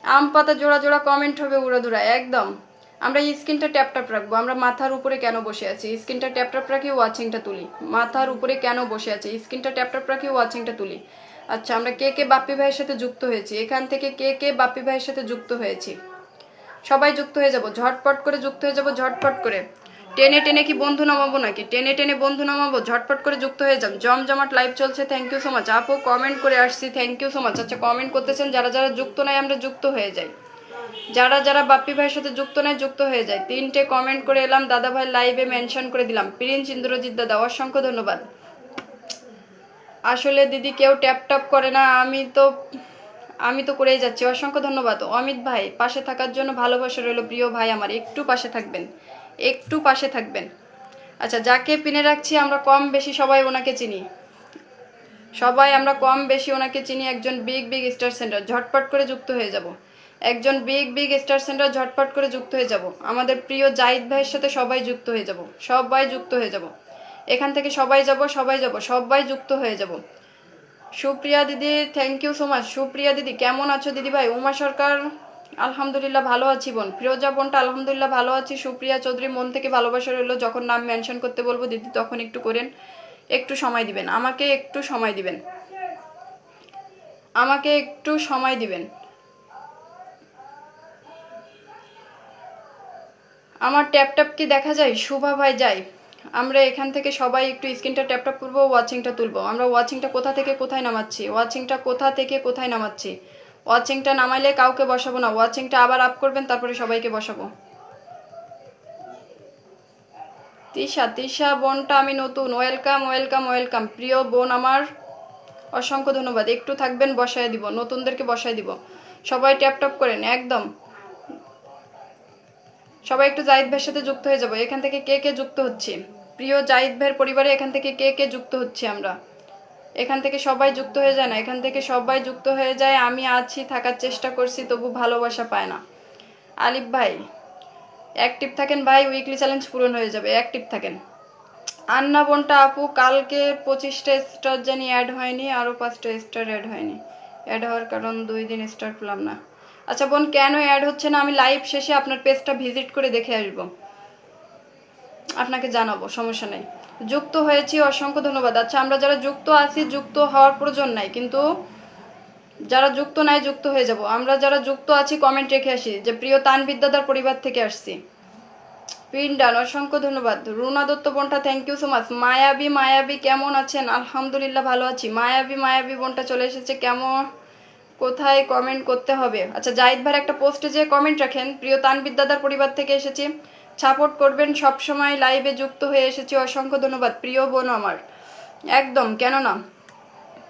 আম পাতা জোড়া কমেন্ট হবে উড়াধুরা একদম। আমরা স্ক্রিনটা ট্যাপ রাখবো, আমরা মাথার উপরে কেন বসে আছি, স্ক্রিনটা ট্যাপ রাখি, ওয়াচিংটা তুলি। মাথার উপরে কেন বসে আছি, স্ক্রিনটা ট্যাপ রাখি, ওয়াচিংটা তুলি। আচ্ছা আমরা কে বাপ্পি ভাইয়ের সাথে যুক্ত হয়েছি, এখান থেকে কে বাপ্পি ভাইয়ের সাথে যুক্ত হয়েছি, সবাই যুক্ত হয়ে যাব, ঝটপট করে। টেনে কি বন্ধু নামাবো নাকি? টেনে বন্ধু নামাবো, ঝটপট করে যুক্ত হয়ে যান। জমজমাট লাইভ চলছে, থ্যাংক ইউ সো মাচ। আপু কমেন্ট করে আসছি, থ্যাংক ইউ সো মাচ। আচ্ছা কমেন্ট করতেছেন যারা যুক্ত নাই, আমরা যুক্ত হয়ে যাই। যারা বাপ্পি ভাইয়ের সাথে যুক্ত নাই, যুক্ত হয়ে যায়। 3টে কমেন্ট করে এলাম, দাদা ভাই লাইভে মেনশন করে দিলাম। প্রিন্স ইন্দ্রজিৎ দাদা অসংখ্য ধন্যবাদ। আসলে দিদি কেউ ট্যাপ করে না, আমি তো করেই যাচ্ছি, অসংখ্য ধন্যবাদ। অমিত ভাই পাশে থাকার জন্য ভালোবাসা রইল, প্রিয় ভাই আমার, একটু পাশে থাকবেন। আচ্ছা যাকে পিনে রাখছি আমরা কম বেশি সবাই ওনাকে চিনি, একজন বিগ স্টার সেন্টার, ঝটপট করে যুক্ত হয়ে যাব। আমাদের প্রিয় জাহিদ ভাইয়ের সাথে সবাই যুক্ত হয়ে যাব। এখান থেকে সবাই যুক্ত হয়ে যাব। সুপ্রিয়া দিদি thank you so much. Supriya দিদি কেমন আছো দিদি ভাই? উমা সরকার আলহামদুলিল্লাহ ভালো আছি বোন। ফিরোজা বোনটা আলহামদুলিল্লাহ ভালো আছি। সুপ্রিয়া চৌধুরী মন থেকে ভালোবাসা রইলো, যখন নাম মেনশন করতে বলবো দিদি তখন একটু করেন, একটু সময় দিবেন আমাকে, একটু সময় দিবেন। আমার ট্যাপ কি দেখা যায়? শুভা ভাই যাই। আমরা এখান থেকে সবাই একটু স্ক্রিনটা ট্যাপ করবো, ওয়াচিংটা তুলবো। আমরা ওয়াচিংটা কোথা থেকে কোথায় নামাচ্ছি, ওয়াচিংটা নামাইলে কাউকে বসাবো না, ওয়াচিংটা আবার আপ করবেন, তারপরে সবাইকে বসাবো। তিশা বোনটা আমি নতুন, ওয়েলকাম প্রিয় বোন আমার, অসংখ্য ধন্যবাদ। একটু থাকবেন, বসায় দিব, নতুনদেরকে বসায় দিব। সবাই ট্যাপ করেন একদম। সবাই একটু জাহিদ ভাইয়ের সাথে যুক্ত হয়ে যাব। এখান থেকে কে যুক্ত হচ্ছে, প্রিয় জাহিদ ভাইয়ের পরিবারে এখান থেকে কে যুক্ত হচ্ছে আমরা এখান থেকে সবাই যুক্ত হয়ে যায় না, এখান থেকে সবাই যুক্ত হয়ে যায়। আমি আছি, থাকার চেষ্টা করছি, তবু ভালোবাসা পায় না। আলিফ ভাই অ্যাক্টিভ থাকেন ভাই, উইকলি চ্যালেঞ্জ পূরণ হয়ে যাবে, অ্যাক্টিভ থাকেন। আন্না বোনটা আপু কালকে 25টা স্টার জানি অ্যাড হয়নি, আরও 5টা স্টার অ্যাড হয়নি। অ্যাড হওয়ার কারণ 2 দিন স্টার পেলাম না। আচ্ছা বোন, কেন অ্যাড হচ্ছে না আমি লাইভ শেষে আপনার পেজটা ভিজিট করে দেখে আসবো, আপনাকে জানাবো, সমস্যা নেই। যুক্ত হয়েছি, অসংখ্য ধন্যবাদ। আচ্ছা আমরা যারা যুক্ত আছি, যুক্ত হওয়ার প্রয়োজন নাই, কিন্তু যারা যুক্ত নাই যুক্ত হয়ে যাব। আমরা যারা যুক্ত আছি কমেন্ট রেখে আসি যে প্রিয় তানভীর দাদার পরিবার থেকে আসছি। পিন্ডান অসংখ্য ধন্যবাদ। রুনা দত্ত বোনটা থ্যাংক ইউ সো মাচ। মায়াবী কেমন আছেন? আলহামদুলিল্লাহ ভালো আছি। মায়াবী বোনটা চলে এসেছে। কেমন, কোথায় কমেন্ট করতে হবে? আচ্ছা জাহিদ ভাইয়ের একটা পোস্টে যে কমেন্ট রাখেন প্রিয় তানভীর দাদার পরিবার থেকে এসেছি, সাপোর্ট করবেন, সবসময় লাইভে যুক্ত হয়ে এসেছি, অসংখ্য ধন্যবাদ প্রিয় বোন আমার। একদম, কেন না,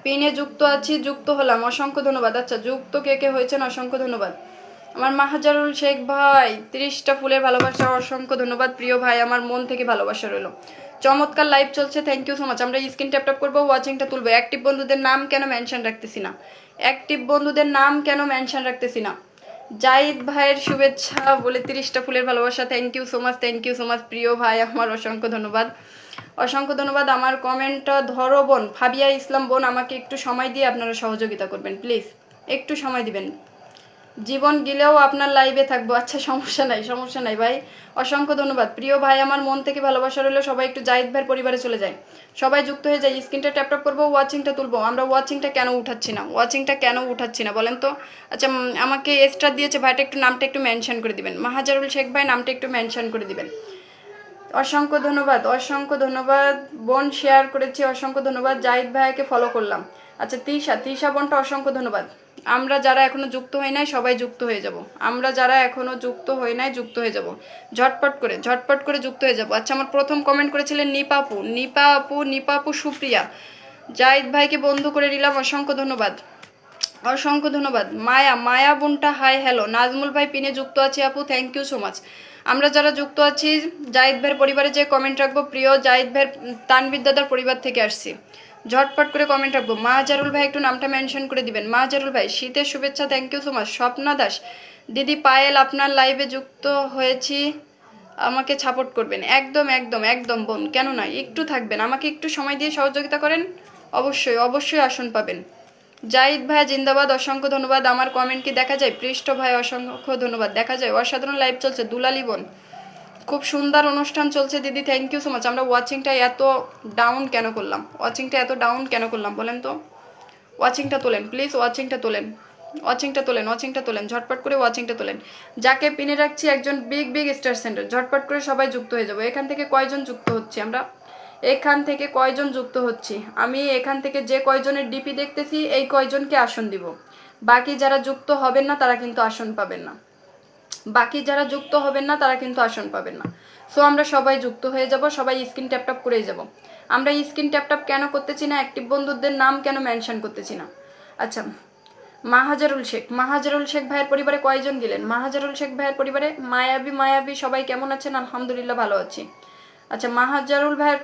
পিনে যুক্ত আছি, যুক্ত হলাম, অসংখ্য ধন্যবাদ। আচ্ছা যুক্ত কে কে হয়েছেন অসংখ্য ধন্যবাদ। আমার মাহাজারুল শেখ ভাই 30টা ফুলের ভালোবাসা, অসংখ্য ধন্যবাদ প্রিয় ভাই, আমার মন থেকে ভালোবাসা রইল। চমৎকার লাইভ চলছে, থ্যাংক ইউ সো মাচ। আমরা স্ক্রিন ট্যাপ ট্যাপ করবো, ওয়াচিংটা তুলবো। অ্যাক্টিভ বন্ধুদের নাম কেন মেনশন রাখতেছি না, অ্যাক্টিভ বন্ধুদের নাম কেন মেনশন রাখতেছি না? জাহিদ ভাইয়ের শুভেচ্ছা বলে 30টা ফুলের ভালোবাসা, thank you so much, thank you so much প্রিয় ভাই আমার, অসংখ্য ধন্যবাদ, অসংখ্য ধন্যবাদ। আমার কমেন্টটা ধরো বোন, ফাবিয়া ইসলাম বোন, আমাকে একটু সময় দিয়ে আপনারা সহযোগিতা করবেন প্লিজ, একটু সময় দিবেন। জীবন গেলেও আপনার লাইভে থাকবো। আচ্ছা সমস্যা নাই ভাই, অসংখ্য ধন্যবাদ প্রিয় ভাই, আমার মন থেকে ভালোবাসা রইলো। সবাই একটু জাহিদ ভাইয়ের পরিবারে চলে যায়, সবাই যুক্ত হয়ে যায়, স্ক্রিনটা ট্যাপ ট্যাপ করবো, ওয়াচিংটা তুলবো। আমরা ওয়াচিংটা কেন উঠাচ্ছি না বলেন তো? আচ্ছা আমাকে স্টার দিয়েছে ভাইটা, একটু নামটা একটু মেনশন করে দিবেন, মাহাজারুল শেখ ভাই নামটা একটু মেনশন করে দিবেন। অসংখ্য ধন্যবাদ বোন, শেয়ার করেছি, অসংখ্য ধন্যবাদ। জাহিদ ভাইকে ফলো করলাম। আচ্ছা তৃষা বোনটা অসংখ্য ধন্যবাদ। আমরা যারা এখনো যুক্ত হই নাই সবাই যুক্ত হয়ে যাব, আমরা যারা এখনো যুক্ত হই নাই যুক্ত হয়ে যাব, ঝটপট করে যুক্ত হয়ে যাব। আচ্ছা আমার প্রথম কমেন্ট করেছিলেন নিপা আপু সুপ্রিয়া, জাহিদ ভাইকে বন্ধু করে নিলাম, অসংখ্য ধন্যবাদ। মায়া বোনটা হাই হ্যালো। নাজমুল ভাই পিনে যুক্ত আছে আপু, থ্যাংক ইউ সো মাচ। আমরা যারা যুক্ত আছি জাহিদ ভাইয়ের পরিবারে যে কমেন্ট রাখবো, প্রিয় জাহিদ ভাইয়ের তানভীর দাদার পরিবার থেকে আসছি, ঝটপট করে কমেন্ট রাখবো। মাহাজারুল ভাই একটু নামটা মেনশন করে দিবেন। মাহাজারুল ভাই শীতের শুভেচ্ছা, thank you so much. Swapna Das দিদি পায়েল আপনার লাইভে যুক্ত হয়েছি, আমাকে সাপোর্ট করবেন। একদম বোন, কেন না, একটু থাকবেন, আমাকে একটু সময় দিয়ে সহযোগিতা করেন, অবশ্যই আসন পাবেন। জাহিদ ভাই জিন্দাবাদ, অসংখ্য ধন্যবাদ। আমার কমেন্ট কি দেখা যায়? পৃষ্ঠ ভাই অসংখ্য ধন্যবাদ, দেখা যায়। অসাধারণ লাইভ চলছে দুলালি বোন, খুব সুন্দর অনুষ্ঠান চলছে দিদি, থ্যাংক ইউ সো মাচ। আমরা ওয়াচিংটা এত ডাউন কেন করলাম বলেন তো? ওয়াচিংটা তোলেন প্লিজ, ওয়াচিংটা তোলেন, ঝটপট করে ওয়াচিংটা তোলেন। যাকে পিনে রাখছি একজন বিগ স্টার সেন্টার, ঝটপট করে সবাই যুক্ত হয়ে যাবো। এখান থেকে কয়জন যুক্ত হচ্ছি আমি এখান থেকে যে কয়জনের ডিপি দেখতেছি এই কয়জনকে আসন দিব। বাকি যারা যুক্ত হবেন না তারা কিন্তু আসন পাবেন না, সো আমরা সবাই যুক্ত হয়ে যাব, সবাই স্ক্রিন ট্যাপ করেই যাব। আমরা স্ক্রিন ট্যাপ কেন করতেছি না, অ্যাক্টিভ বন্ধুদের নাম কেন মেনশন করতেছি না? আচ্ছা মাহাজারুল শেখ ভাইয়ের পরিবারে কয়জন গেলেন? মাহাজারুল শেখ ভাইয়ের পরিবারে মায়াবী সবাই কেমন আছেন? আলহামদুলিল্লাহ ভালো আছি। আচ্ছা মাহাজারুল ভাইয়ের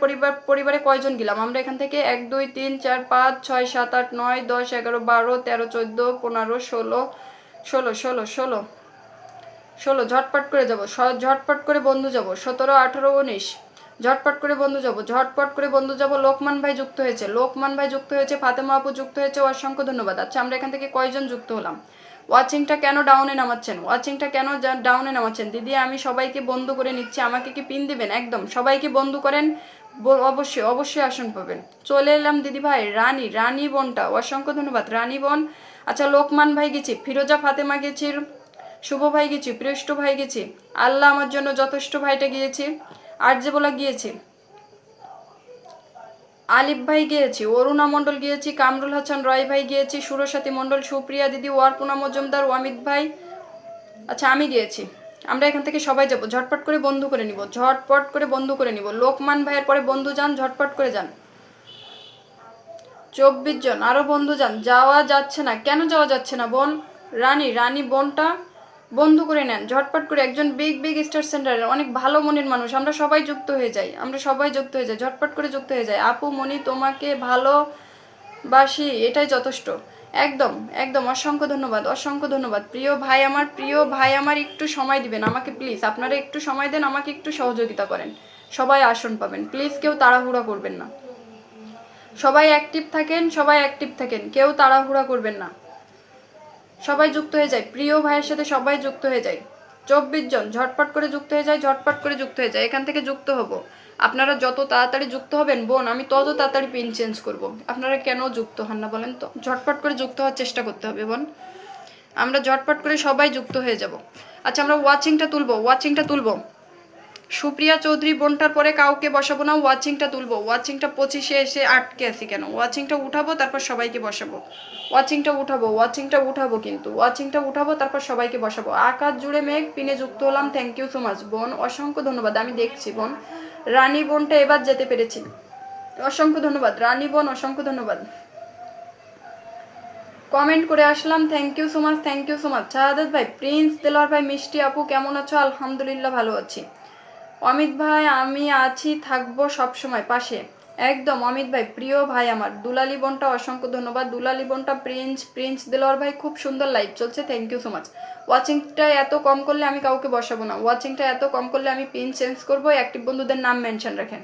পরিবারে কয়জন গেলাম আমরা এখান থেকে? 1 2 3 4 5 6 7 8 9 10 11 12 13 14 15 16 ঝটপট করে যাব, ঝটপট করে বন্ধু যাব। 17 18 19 ঝটপট করে বন্ধু যাব। লোকমান ভাই যুক্ত হয়েছে, ফাতেমা আপু যুক্ত হয়েছে, অসংখ্য ধন্যবাদ। আচ্ছা আমরা এখান থেকে কয়জন যুক্ত হলাম? ওয়াচিংটা কেন ডাউনে নামাচ্ছেন? দিদি আমি সবাইকে বন্ধু করে নিচ্ছি, আমাকে কি পিন দিবেন? একদম সবাইকে বন্ধু করেন, অবশ্যই আসন পাবেন। চলে এলাম দিদি ভাই, রানী বোনটা, অসংখ্য ধন্যবাদ রানী বোন। আচ্ছা লোকমান ভাই গেছি, ফিরোজা ফাতেমা গেছি, শুভ ভাই গেছি, পৃষ্ঠ ভাই গেছি, আল্লাহ আমার জন্য যথেষ্ট ভাইটা গিয়েছি, আরজে বলা গিয়েছি, আলিফ ভাই গিয়েছি, অরুণা মণ্ডল গিয়েছি, কামরুল হাসান রয় ভাই গিয়েছি, সুরসাথী মণ্ডল, সুপ্রিয়া দিদি, ওয়ারপুনা মজুমদার, অমিত ভাই, আচ্ছা আমি গিয়েছি। আমরা এখান থেকে সবাই যাব, ঝটপট করে বন্ধু করে নিব। লোকমান ভাইয়ের পরে বন্ধু যান, ঝটপট করে যান। 24 জন আরো বন্ধু যান। যাওয়া যাচ্ছে না, কেন যাওয়া যাচ্ছে না বোন? রানী বোনটা বন্ধু করে নেন ঝটপট করে। একজন বিগ স্টার সেন্টারের অনেক ভালো মনের মানুষ, আমরা সবাই যুক্ত হয়ে যাই, ঝটপট করে যুক্ত হয়ে যাই। আপু মনি তোমাকে ভালো বাসি, এটাই যথেষ্ট। একদম একদম, অসংখ্য ধন্যবাদ, অসংখ্য ধন্যবাদ। প্রিয় ভাই আমার, প্রিয় ভাই আমার, একটু সময় দিবেন আমাকে প্লিজ, আপনারা একটু সময় দেন আমাকে, একটু সহযোগিতা করেন, সবাই আসন পাবেন প্লিজ, কেউ তাড়াহুড়া করবেন না, সবাই অ্যাক্টিভ থাকেন, সবাই অ্যাক্টিভ থাকেন, কেউ তাড়াহুড়া করবেন না, সবাই যুক্ত হয়ে যায়, প্রিয় ভাইয়ের সাথে সবাই যুক্ত হয়ে যায়। 24 জন ঝটপট করে যুক্ত হয়ে যায়, ঝটপট করে যুক্ত হয়ে যায়, এখান থেকে যুক্ত হব। আপনারা যত তাড়াতাড়ি যুক্ত হবেন বোন, আমি তত তাড়াতাড়ি পিন চেঞ্জ করব। আপনারা কেন যুক্ত হন না বলেন তো? ঝটপট করে যুক্ত হওয়ার চেষ্টা করতে হবে বোন, আমরা ঝটপট করে সবাই যুক্ত হয়ে যাব। আচ্ছা, আমরা ওয়াচিংটা তুলবো, ওয়াচিংটা তুলবো। সুপ্রিয়া চৌধুরী বোনটার পরে কাউকে বসাবো না, ওয়াচিংটা তুলবো। ওয়াচিংটা 25-এ এসে আটকে আছি কেন? ওয়াচিংটা উঠাবো, তারপর সবাইকে বসাবো। ওয়াচিংটা উঠাবো, ওয়াচিংটা উঠাবো, কিন্তু ওয়াচিংটা উঠাবো, তারপর সবাইকে বসাবো। আকাশ জুড়ে মেঘ পিনে যুক্ত হলাম, থ্যাংক ইউ সো মাচ বোন, অসংখ্য ধন্যবাদ। আমি দেখছি বোন, রানী বোনটা এবার যেতে পেরেছি, অসংখ্য ধন্যবাদ রানী বোন, অসংখ্য ধন্যবাদ। কমেন্ট করে আসলাম, thank you so much, thank you so much. Shahadat ভাই, প্রিন্স দেলোয়ার ভাই, মিষ্টি আপু কেমন আছো? আলহামদুলিল্লাহ ভালো আছি। অমিত ভাই, আমি আছি, থাকবো সবসময় পাশে। একদম অমিত ভাই, প্রিয় ভাই আমার। দুলালি বোনটা অসংখ্য ধন্যবাদ, দুলালি বোনটা। প্রিন্স দেলোয়ার ভাই, খুব সুন্দর লাইভ চলছে, থ্যাংক ইউ সো মাচ। ওয়াচিংটা এত কম করলে আমি কাউকে বসাবো না, ওয়াচিংটা এত কম করলে আমি পিন চেঞ্জ করবো। অ্যাক্টিভ বন্ধুদের নাম মেনশন রাখেন।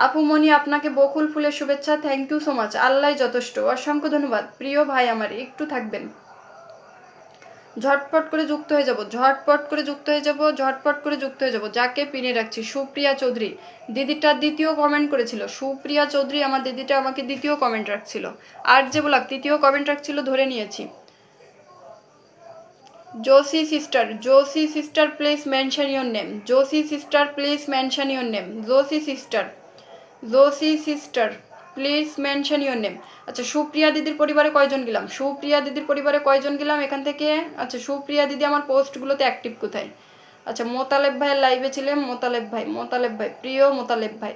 আপু মনি, আপনাকে বকুল ফুলের শুভেচ্ছা, থ্যাংক ইউ সো মাচ। আল্লাহ যথেষ্ট, অসংখ্য ধন্যবাদ। প্রিয় ভাই আমার, একটু থাকবেন, ঝটপট করে যুক্ত হয়ে যাব, ঝটপট করে যুক্ত হয়ে যাব, ঝটপট করে যুক্ত হয়ে যাব। যাকে পিনে রাখছি, সুপ্রিয়া চৌধুরী দিদিটা দ্বিতীয় কমেন্ট করেছিল, সুপ্রিয়া চৌধুরী আমার দিদিটা আমাকে দ্বিতীয় কমেন্ট রাখছিল, আর যে ব্লক তৃতীয় কমেন্ট রাখছিল, ধরে নিয়েছি। Joshi sister please mention your name, Joshi sister please mention your name, Joshi sister please mention your name. আচ্ছা, সুপ্রিয়া দিদির পরিবারে কয়জন গেলাম? সুপ্রিয়া দিদির পরিবারে কয়জন গেলাম এখান থেকে? আচ্ছা, সুপ্রিয়া দিদি আমার পোস্টগুলোতে অ্যাক্টিভ কোথায়? আচ্ছা, মোতালেব ভাইয়ের লাইভে ছিলেন, মোতালেব ভাই, প্রিয় মোতালেব ভাই,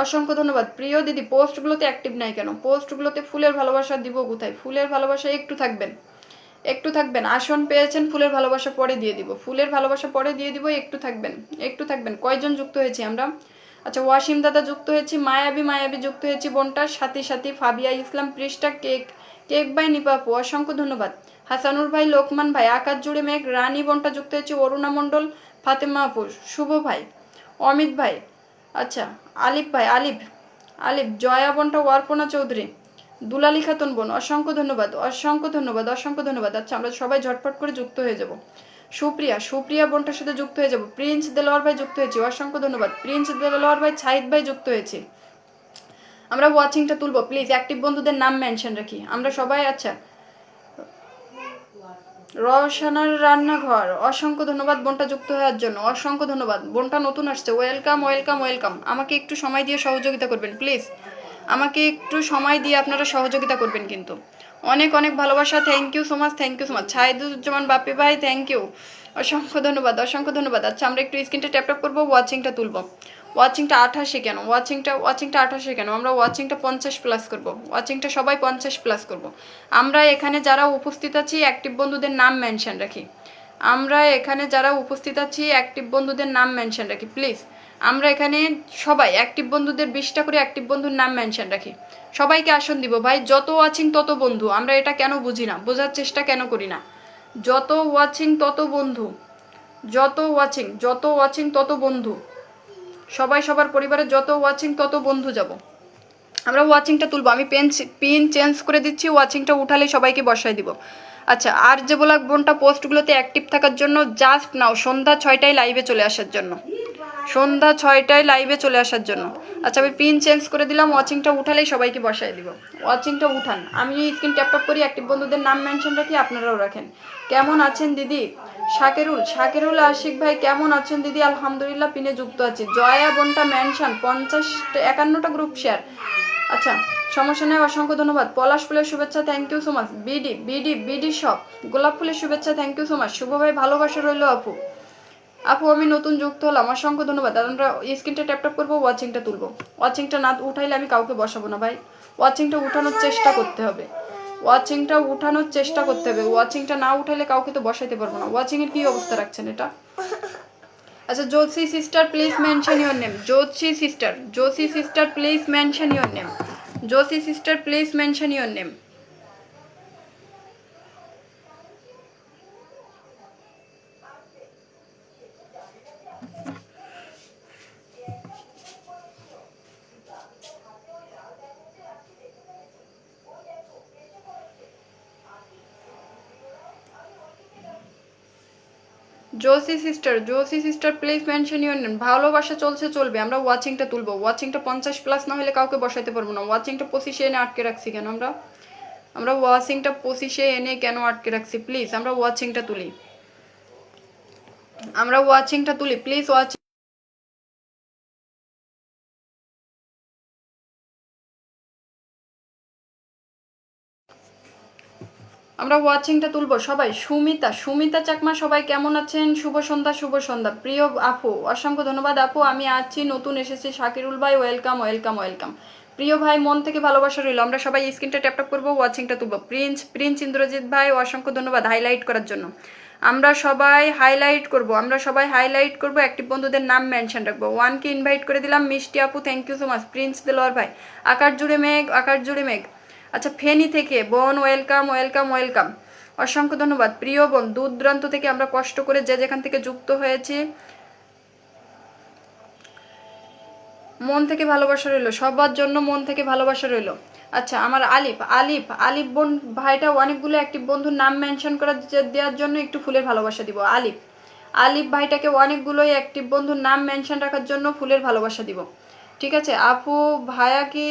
অসংখ্য ধন্যবাদ। প্রিয় দিদি, পোস্টগুলোতে অ্যাক্টিভ নাই কেন? পোস্টগুলোতে ফুলের ভালোবাসা দিব কোথায়? ফুলের ভালোবাসা একটু থাকবেন, একটু থাকবেন। আসন পেয়েছেন, ফুলের ভালোবাসা পরে দিয়ে দিব, ফুলের ভালোবাসা পরে দিয়ে দিব, একটু থাকবেন, একটু থাকবেন। কয়জন যুক্ত হয়েছি আমরা? আচ্ছা, ওয়াসিম দাদা যুক্ত হয়েছি, মায়াবী যুক্ত হয়েছি বোনটার সাথে, ফাবিয়া ইসলাম পৃষ্ঠা, কেক বাই নিপাপু, অসংখ্য ধন্যবাদ। হাসানুর ভাই, লোকমান ভাই, আকাশ জুড়ে মেঘ, রানী বোনটা যুক্ত হয়েছে, অরুণা মণ্ডল, ফাতেমা আপু, শুভ ভাই, অমিত ভাই, আচ্ছা আলিফ ভাই, আলিফ, জয়া বোনটা, অর্পণা চৌধুরী, দুলালি খাতুন বোন, অসংখ্য ধন্যবাদ, অসংখ্য ধন্যবাদ, অসংখ্য ধন্যবাদ। আচ্ছা, আমরা সবাই ঝটপট করে যুক্ত হয়ে যাব। সুপ্রিয়া বোনটার সাথে যুক্ত হয়ে যাব। প্রিন্স দেলোয়ার ভাই যুক্ত হয়েছি, অসংখ্য ধন্যবাদ। প্রিন্স দেলোয়ার ভাই, ছাইদ ভাই যুক্ত হয়েছি। আমরা ওয়াচিংটা তুলবো, প্লিজ অ্যাক্টিভ বন্ধুদের নাম মেনশন রাখি আমরা সবাই। আচ্ছা, রওশনার রান্নাঘর, অসংখ্য ধন্যবাদ বোনটা যুক্ত হওয়ার জন্য, অসংখ্য ধন্যবাদ। বোনটা নতুন আসছে, ওয়েলকাম ওয়েলকাম ওয়েলকাম। আমাকে একটু সময় দিয়ে সহযোগিতা করবেন প্লিজ, আমাকে একটু সময় দিয়ে আপনারা সহযোগিতা করবেন কিন্তু। অনেক অনেক ভালোবাসা, thank you so much, thank you so much. Saiduzzaman Bapi ভাই, থ্যাংক ইউ, অসংখ্য ধন্যবাদ, অসংখ্য ধন্যবাদ। আচ্ছা, আমরা একটু স্ক্রিনটা ট্যাপ করবো, ওয়াচিংটা তুলবো। ওয়াচিংটা 28 কেন? ওয়াচিংটা 28 কেন? আমরা ওয়াচিংটা 50+ করব, ওয়াচিংটা সবাই 50+ করব। আমরা এখানে যারা উপস্থিত আছি অ্যাক্টিভ বন্ধুদের নাম মেনশন রাখি, আমরা এখানে যারা উপস্থিত আছি অ্যাক্টিভ বন্ধুদের নাম মেনশন রাখি প্লিজ। আমরা এখানে সবাই অ্যাক্টিভ বন্ধুদের 20টা করে অ্যাক্টিভ বন্ধুর নাম মেনশন রাখি, সবাইকে আসন দিব ভাই। যত ওয়াচিং তত বন্ধু, আমরা এটা কেন বুঝি না, বোঝার চেষ্টা কেন করি না? যত ওয়াচিং তত বন্ধু, যত ওয়াচিং তত বন্ধু, সবাই সবার পরিবারের যত ওয়াচিং তত বন্ধু যাব। আমরা ওয়াচিংটা তুলবো, আমি পিন চেঞ্জ করে দিচ্ছি, ওয়াচিংটা উঠালে সবাইকে বসায় দিব। আচ্ছা, আর যে ব্লগ বোনটা পোস্টগুলোতে অ্যাক্টিভ থাকার জন্য জাস্ট নাও সন্ধ্যা 6টায় লাইভে চলে আসার জন্য, সন্ধ্যা 6টায় লাইভে চলে আসার জন্য। আচ্ছা, আমি পিন চেঞ্জ করে দিলাম, ওয়াচিংটা উঠালেই সবাইকে বসায় দিব। ওয়াচিংটা উঠান, আমি স্ক্রিন ট্যাপ করি, অ্যাক্টিভ বন্ধুদের নাম মেনশন রাখি, আপনারাও রাখেন। কেমন আছেন দিদি? শাকেরুল আশিক ভাই, কেমন আছেন দিদি? আলহামদুলিল্লাহ, পিনে যুক্ত আছি। জয়া বোনটা মেনশন 51টা গ্রুপ শেয়ার। আচ্ছা, সমস্যা নেই, অসংখ্য ধন্যবাদ। পলাশ ফুলের শুভেচ্ছা, thank you so much. BD shop, গোলাপ ফুলের শুভেচ্ছা, থ্যাংক ইউ সো মাচ। শুভ ভাই, ভালোবাসা রইল আপু, আমি নতুন যুক্ত হলাম, অসংখ্য ধন্যবাদ। আমরা স্ক্রিনটা ট্যাপ করবো, ওয়াচিংটা তুলবো। ওয়াচিংটা না উঠাইলে আমি কাউকে বসাবো না ভাই, ওয়াচিংটা উঠানোর চেষ্টা করতে হবে, ওয়াচিংটা উঠানোর চেষ্টা করতে হবে। ওয়াচিংটা না উঠাইলে কাউকে তো বসাইতে পারবো না। ওয়াচিংয়ের কী অবস্থা রাখছেন এটা? আচ্ছা, Jyoti sister please mention your name, Jyoti sister please mention your name, Joshi sister please mention your name. Joshi sister please mention your name. ভালোবাসা চলছে, চলবে, আমরা ওয়াচিংটা তুলবো। ওয়াচিংটা 50+ না হলে কাউকে বসাইতে পারবো না। ওয়াচিংটা 25 এনে আটকে রাখছি কেন আমরা ওয়াচিংটা 25 এনে কেন আটকে রাখছি? প্লিজ আমরা ওয়াচিংটা তুলি, আমরা ওয়াচিংটা তুলি প্লিজ। ওয়াচিং আমরা ওয়াচিংটা তুলবো সবাই। সুমিতা চাকমা সবাই কেমন আছেন? শুভ সন্ধ্যা, শুভ সন্ধ্যা প্রিয় আপু, অসংখ্য ধন্যবাদ আপু। আমি আছি, নতুন এসেছি। শাকিরুল ভাই ওয়েলকাম ওয়েলকাম ওয়েলকাম। প্রিয় ভাই মন থেকে ভালোবাসা রইল। আমরা সবাই স্ক্রিনটা ট্যাপ করবো, ওয়াচিংটা তুলবো। প্রিন্স ইন্দ্রজিৎ ভাই অসংখ্য ধন্যবাদ হাইলাইট করার জন্য। আমরা সবাই হাইলাইট করব, অ্যাক্টিভ বন্ধুদের নাম মেনশন রাখবো। ওয়ানকে ইনভাইট করে দিলাম। মিষ্টি আপু thank you so much. Prince Delwar ভাই, আকাশ জুড়ে মেঘ। আচ্ছা, ফেনী থেকে বোন ওয়েলকাম ওয়েলকাম ওয়েলকাম, অসংখ্য ধন্যবাদ। প্রিয় বোন, দূর দূরান্ত থেকে আমরা কষ্ট করে যে যেখান থেকে যুক্ত হয়েছি, মন থেকে ভালোবাসা রইল সবার জন্য, মন থেকে ভালোবাসা রইল। আচ্ছা, আমার আলিফ বোন ভাইটা অনেকগুলো অ্যাক্টিভ বন্ধুর নাম মেনশন করে দেওয়ার জন্য একটু ফুলের ভালোবাসা দিব। আলিফ ভাইটাকে অনেকগুলোই অ্যাক্টিভ বন্ধুর নাম মেনশন রাখার জন্য ফুলের ভালোবাসা দিব। ঠিক আছে আপু, ভাইয়া কি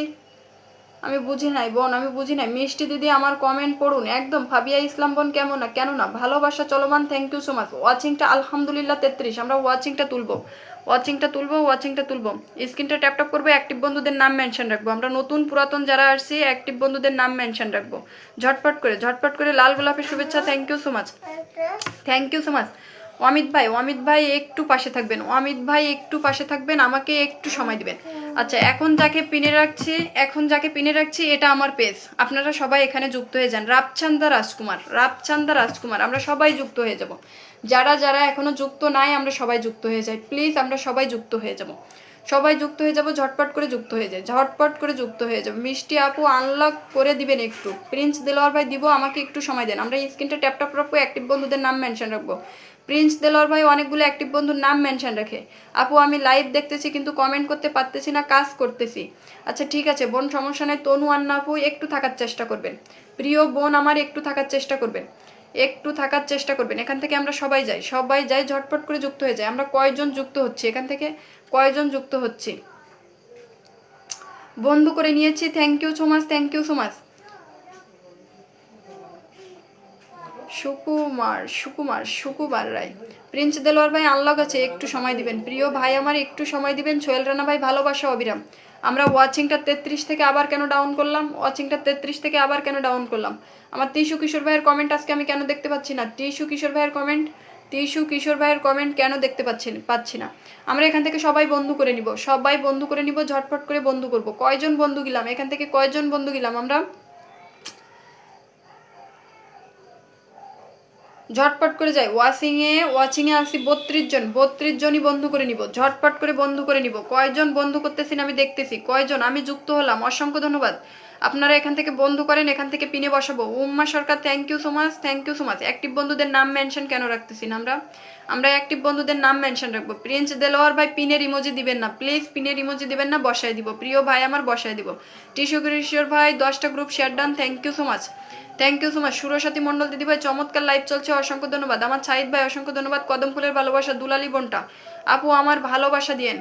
আমি বুঝি নাই বোন, আমি বুঝি নাই। মিষ্টি দিদি আমার কমেন্ট পড়ুন একদম। ফাবিয়া ইসলাম বোন কেন না, ভালোবাসা চলমান, থ্যাংক ইউ সো মাচ। ওয়াচিংটা আলহামদুলিল্লাহ 33। আমরা ওয়াচিংটা তুলবো। স্ক্রিনটা ট্যাপ করবো, অ্যাক্টিভ বন্ধুদের নাম মেনশন রাখবো। আমরা নতুন পুরাতন যারা আসছি অ্যাক্টিভ বন্ধুদের নাম মেনশন রাখবো। ঝটপট করে লাল গোলাপের শুভেচ্ছা, thank you so much. Amit ভাই একটু পাশে থাকবেন, আমাকে একটু সময় দিবেন। আচ্ছা, এখন যাকে পিনে রাখছি এটা আমার পেজ। আপনারা সবাই এখানে যুক্ত হয়ে যান। রাপচান্দা রাজকুমার, আমরা সবাই যুক্ত হয়ে যাব। যারা এখনো যুক্ত নাই আমরা সবাই যুক্ত হয়ে যাই প্লিজ। আমরা সবাই যুক্ত হয়ে যাব, ঝটপট করে যুক্ত হয়ে যাবে। মিষ্টি আপু আনলক করে দিবেন একটু। প্রিন্স দেলোয়ার ভাই দিব, আমাকে একটু সময় দেন। আমরা স্ক্রিনটা ট্যাপ রাখবো, অ্যাক্টিভ বন্ধুদের নাম মেনশন রাখবো। প্রিন্স দেলোয়ার ভাই অনেকগুলো অ্যাক্টিভ বন্ধুর নাম মেনশন রাখে। আপু আমি লাইভ দেখতেছি কিন্তু কমেন্ট করতে পারতেছি না, কাজ করতেছি। আচ্ছা ঠিক আছে বোন, সমস্যা নেই। তনু আন্না আপু একটু থাকার চেষ্টা করবেন। প্রিয় বোন আমার একটু থাকার চেষ্টা করবেন। এখান থেকে আমরা সবাই যাই, ঝটপট করে যুক্ত হয়ে যায়। আমরা কয়জন যুক্ত হচ্ছি, এখান থেকে কয়জন যুক্ত হচ্ছি? বন্ধু করে নিয়েছি, thank you so much. Sukumar Roy, prince Delwar ভাই আনলক আছে, একটু সময় দিবেন। প্রিয় ভাই আমার একটু সময় দিবেন। সোহেল রানা ভাই ভালোবাসা অবিরাম। আমরা ওয়াচিংটা 33 থেকে আবার কেন ডাউন করলাম? আমার টিসু কিশোর ভাইয়ের কমেন্ট আজকে আমি কেন দেখতে পাচ্ছি না? টিসু কিশোর ভাইয়ের কমেন্ট কেন দেখতে পাচ্ছি না? আমরা এখান থেকে সবাই বন্ধু করে নিব, ঝটপট করে বন্ধু করব। কয়জন বন্ধু গেলাম এখান থেকে? আমরা ঝটপট করে যাই। ওয়াচিংয়ে আসি 32 জনই বন্ধু করে নিব, ঝটপট করে বন্ধু করে নিব। কয়জন বন্ধু করতেছি আমি দেখতেছি, কয়জন। আমি যুক্ত হলাম, অসংখ্য ধন্যবাদ। আপনারা এখান থেকে বন্ধু করেন, এখান থেকে পিনে বসাবো। Umma Sarkar thank you so much. Active বন্ধুদের নাম মেনশন কেন রাখতেছি না? আমরা অ্যাক্টিভ বন্ধুদের নাম মেনশন রাখবো। প্রিন্স দেলোয়ার ভাই পিনের ইমোজি দিবেন না প্লিজ, বসায় দিব। প্রিয় ভাই আমার বসায় দিব। টিসু কিশোর ভাই 10টা group share done, thank you so much. Sursathi Mondal দিদি ভাই চমৎকার লাইভ চলছে, অসংখ্য ধন্যবাদ। আমার সাইদ ভাই অসংখ্য ধন্যবাদ। কদম ফুলের ভালোবাসা, দুলালি বোনটা আপু আমার ভালোবাসা দিয়েন,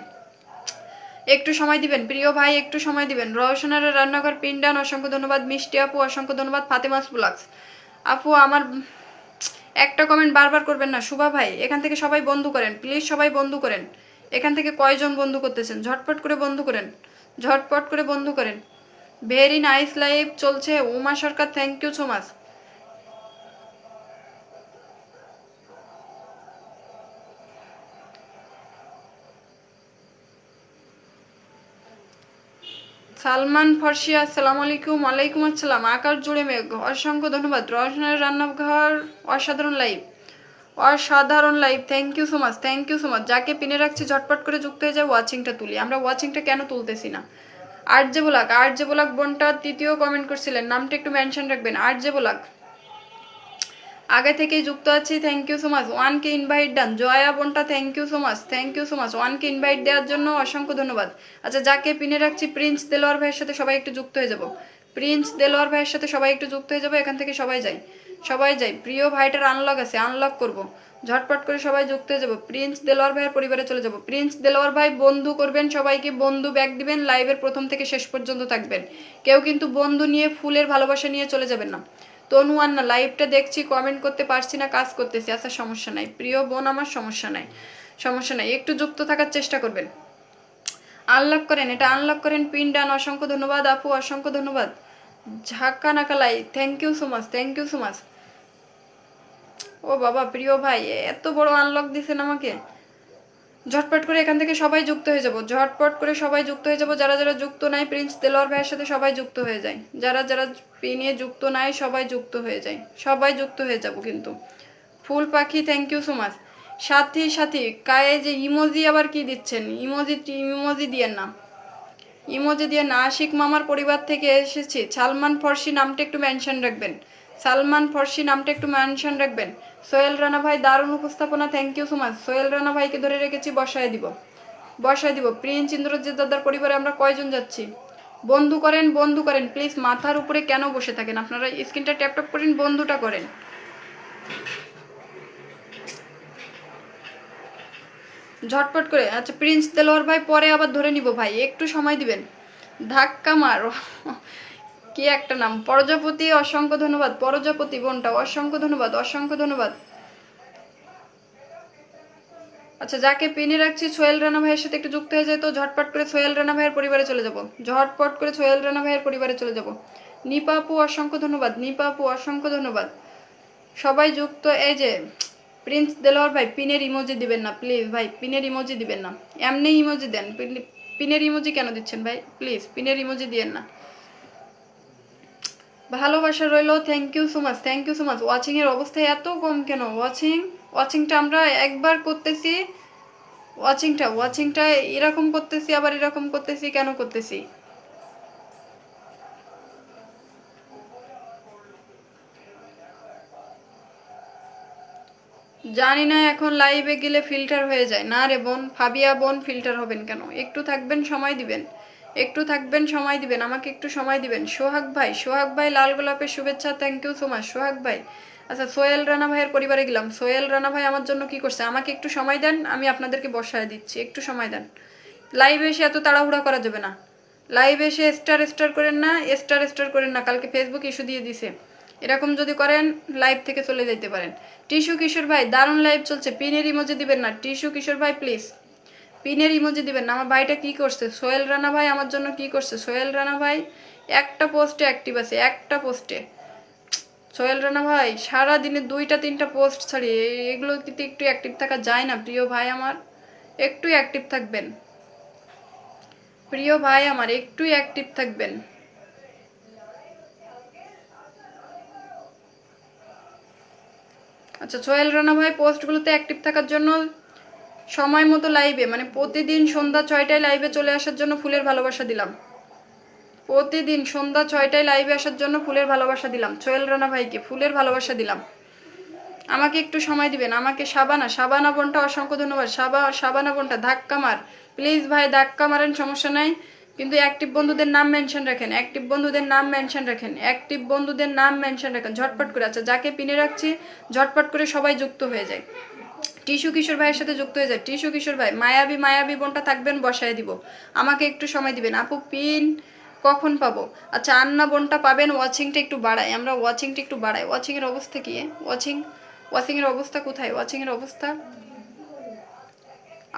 একটু সময় দিবেন। প্রিয় ভাই একটু সময় দিবেন। রওশনার রান্নাঘর পিন্ডান, অসংখ্য ধন্যবাদ। মিষ্টি আপু অসংখ্য ধন্যবাদ। ফাতেমাস ব্লগস আপু আমার একটা কমেন্ট বারবার করবেন না। শুভা ভাই এখান থেকে সবাই বন্ধু করেন প্লিজ, এখান থেকে কয়জন বন্ধু করতেছেন? ঝটপট করে বন্ধু করেন। ভেরি নাইস লাইভ চলছে। Uma Sarkar thank you so much. Salman Farsia আসসালামু আলাইকুম। ওয়ালাইকুম আসসালাম। আকাশ জুড়ে মেঘ অসংখ্য ধন্যবাদ। রওশনের রান্নাঘর অসাধারণ live, thank you so much. যাকে পিনে রাখছি ঝটপট করে যুক্ত হয়ে যায়। ওয়াচিংটা তুলি, আমরা ওয়াচিংটা কেন তুলতেছি না? আরজে ব্লগ বোনটা তৃতীয় কমেন্ট করছিলেন, নামটা একটু মেনশন রাখবেন। আরজে ব্লগ আগে থেকেই যুক্ত আছি, thank you so much. 1K invite done. Joya বোনটা thank you so much, thank you so much. 1K invite দেওয়ার জন্য অসংখ্য ধন্যবাদ। আচ্ছা, যাকে পিনে রাখছি প্রিন্স দেলোয়ার ভাইয়ের সাথে সবাই একটু যুক্ত হয়ে যাব। প্রিন্স দেলোয়ার ভাইয়ের সাথে সবাই একটু যুক্ত হয়ে যাবো। এখান থেকে সবাই যাই। প্রিয় ভাইটার আনলক আছে, আনলক করব। ঝটপট করে সবাই যুক্ত হয়ে যাবো। প্রিন্স দেলোয়ার ভাইয়ের পরিবারে চলে যাব। প্রিন্স দেলোয়ার ভাই বন্ধু করবেন, সবাইকে বন্ধু ব্যাগ দিবেন, লাইভের প্রথম থেকে শেষ পর্যন্ত থাকবেন। কেউ কিন্তু বন্ধু নিয়ে ফুলের ভালোবাসা নিয়ে চলে যাবেন না। তনু আন্না লাইভটা দেখছি, কমেন্ট করতে পারছি না, কাজ করতেছি। আচ্ছা, সমস্যা নাই প্রিয় বোন আমার, সমস্যা নাই, একটু যুক্ত থাকার চেষ্টা করবেন। আনলক করেন, এটা আনলক করেন। পিন ডান, অসংখ্য ধন্যবাদ আপু, অসংখ্য ধন্যবাদ। ঝাক্কা নাকালাই thank you so much, thank you so much. ও বাবা, প্রিয় ভাই এত বড় আনলক দিছেন আমাকে। ঝটপট করে এখান থেকে সবাই যুক্ত হয়ে যাব, ঝটপট করে সবাই যুক্ত হয়ে যাব। যারা যারা যুক্ত নাই প্রিন্স দেলোয়ার ভাইয়ের সাথে সবাই যুক্ত হয়ে যায়। যারা যারা পিনে যুক্ত নাই সবাই যুক্ত হয়ে যায়, সবাই যুক্ত হয়ে যাব কিন্তু। ফুল পাখি থ্যাংক ইউ সো মাচ। সাথী কায়ে যে ইমোজি আবার কি দিচ্ছেন? ইমোজি দিয়েন না, ইমোজি দিয়ে না। আশিক মামার পরিবার থেকে এসেছি। সালমান ফরসি নামটা একটু মেনশন রাখবেন, সালমান ফরসি নামটা একটু মেনশন রাখবেন। সোহেল রানা ভাই দারুণ উপস্থাপনা, thank you so much. Sohel Rana ভাইকে ধরে রেখেছি, বসায় দিব। প্রিন্স ইন্দ্রজিৎ দাদার পরিবারে আমরা কয়জন যাচ্ছি? বন্ধু করেন প্লিজ। মাথার উপরে কেন বসে থাকেন আপনারা? স্ক্রিনটা ট্যাপ করেন, বন্ধুটা করেন। ঝটপট করে। আচ্ছা, প্রিন্স দেলোয়ার ভাই পরে আবার ধরে নিব ভাই, একটু সময় দিবেন। ধাক্কা মারো কি একটা নাম, প্রজাপতি অসংখ্য ধন্যবাদ। প্রজাপতি বোনটা অসংখ্য ধন্যবাদ। আচ্ছা, যাকে পিনে রাখছি সোহেল রানা ভাইয়ের সাথে একটু যুক্ত হয়ে যায় তো। ঝটপট করে সোহেল রানা ভাইয়ের পরিবারে চলে যাব। নিপা আপু অসংখ্য ধন্যবাদ। সবাই যুক্ত। এই যে প্রিন্স দেলোয়ার ভাই পিনের ইমোজি দিবেন না প্লিজ ভাই, পিনের ইমোজি দিবেন না, এমনি ইমোজি দেন। পিনের ইমোজি কেন দিচ্ছেন ভাই? প্লিজ পিনের ইমোজি দিয়েন না। ভালোবাসা রইলো, thank you so much. Watching এর অবস্থা এত কম কেন? ওয়াচিংটা আমরা একবার করতেছি, ওয়াচিংটা এরকম করতেছি, আবার এরকম করতেছি, কেন করতেছি? জানি না, এখন লাইভে গেলে ফিল্টার হয়ে যায় না রে বোন। ফাবিয়া বোন ফিল্টার হবেন কেন? একটু থাকবেন, সময় দিবেন, আমাকে একটু সময় দিবেন। সোহাগ ভাই লাল গোলাপের শুভেচ্ছা, থ্যাংক ইউ সো মাচ সোহাগ ভাই। আচ্ছা, সোহেল রানা ভাইয়ের পরিবারে গেলাম। সোহেল রানা ভাই আমার জন্য কি করছে? আমাকে একটু সময় দেন, আমি আপনাদেরকে বসায় দিচ্ছি, একটু সময় দেন। লাইভে এসে এত তাড়াহুড়া করা যাবে না। লাইভে এসে স্টার করেন না, কালকে ফেসবুক ইস্যু দিয়ে দিছে। এরকম যদি করেন লাইভ থেকে চলে যেতে পারেন। টিস্যু কিশোর ভাই দারুণ লাইভ চলছে, পিনের ইমোজি দিবেন না। টিস্যু কিশোর ভাই প্লিজ পিনের ইমোজি দিবেন না। আমার ভাইটা কি করছে? সোহেল রানা ভাই আমার জন্য কি করছে? সোহেল রানা ভাই একটা পোস্টে অ্যাক্টিভ আছে, একটা পোস্টে। সোহেল রানা ভাই সারাদিনে 2-3টা পোস্ট ছাড়ি, এগুলো কিন্তু একটু অ্যাক্টিভ থাকা যায় না প্রিয় ভাই আমার? একটু অ্যাক্টিভ থাকবেন প্রিয় ভাই আমার, একটু অ্যাক্টিভ থাকবেন। আচ্ছা, সোহেল রানা ভাই পোস্টগুলোতে অ্যাক্টিভ থাকার জন্য সময় মতো লাইভে, মানে প্রতিদিন সন্ধ্যা 6টায় লাইভে চলে আসার জন্য ফুলের ভালোবাসা দিলাম। প্রতিদিন সন্ধ্যা 6টায় লাইভে আসার জন্য ফুলের ভালোবাসা দিলাম। সোহেল রানা ভাইকে ফুলের ভালোবাসা দিলাম। আমাকে একটু সময় দিবেন। আমাকে সাবানা বোনটা অসংখ্য ধন্যবাদ। সাবানা বোনটা ধাক্কা মার প্লিজ ভাই, ধাক্কা মারেন, সমস্যা নাই, কিন্তু অ্যাক্টিভ বন্ধুদের নাম মেনশন রাখেন, ঝটপট করে। আচ্ছা, যাকে পিনে রাখছি ঝটপট করে সবাই যুক্ত হয়ে যায়। টিস্যু কিশোর ভাইয়ের সাথে যুক্ত হয়ে যায়। টিস্যু কিশোর ভাই মায়াবী বোনটা থাকবেন, বসায় দিব। আমাকে একটু সময় দিবেন আপু। পিন কখন পাবো? আচ্ছা, আন্না বোনটা পাবেন। ওয়াচিংটা একটু বাড়াই, ওয়াচিং এর অবস্থা কি? ওয়াচিং এর অবস্থা কোথায়?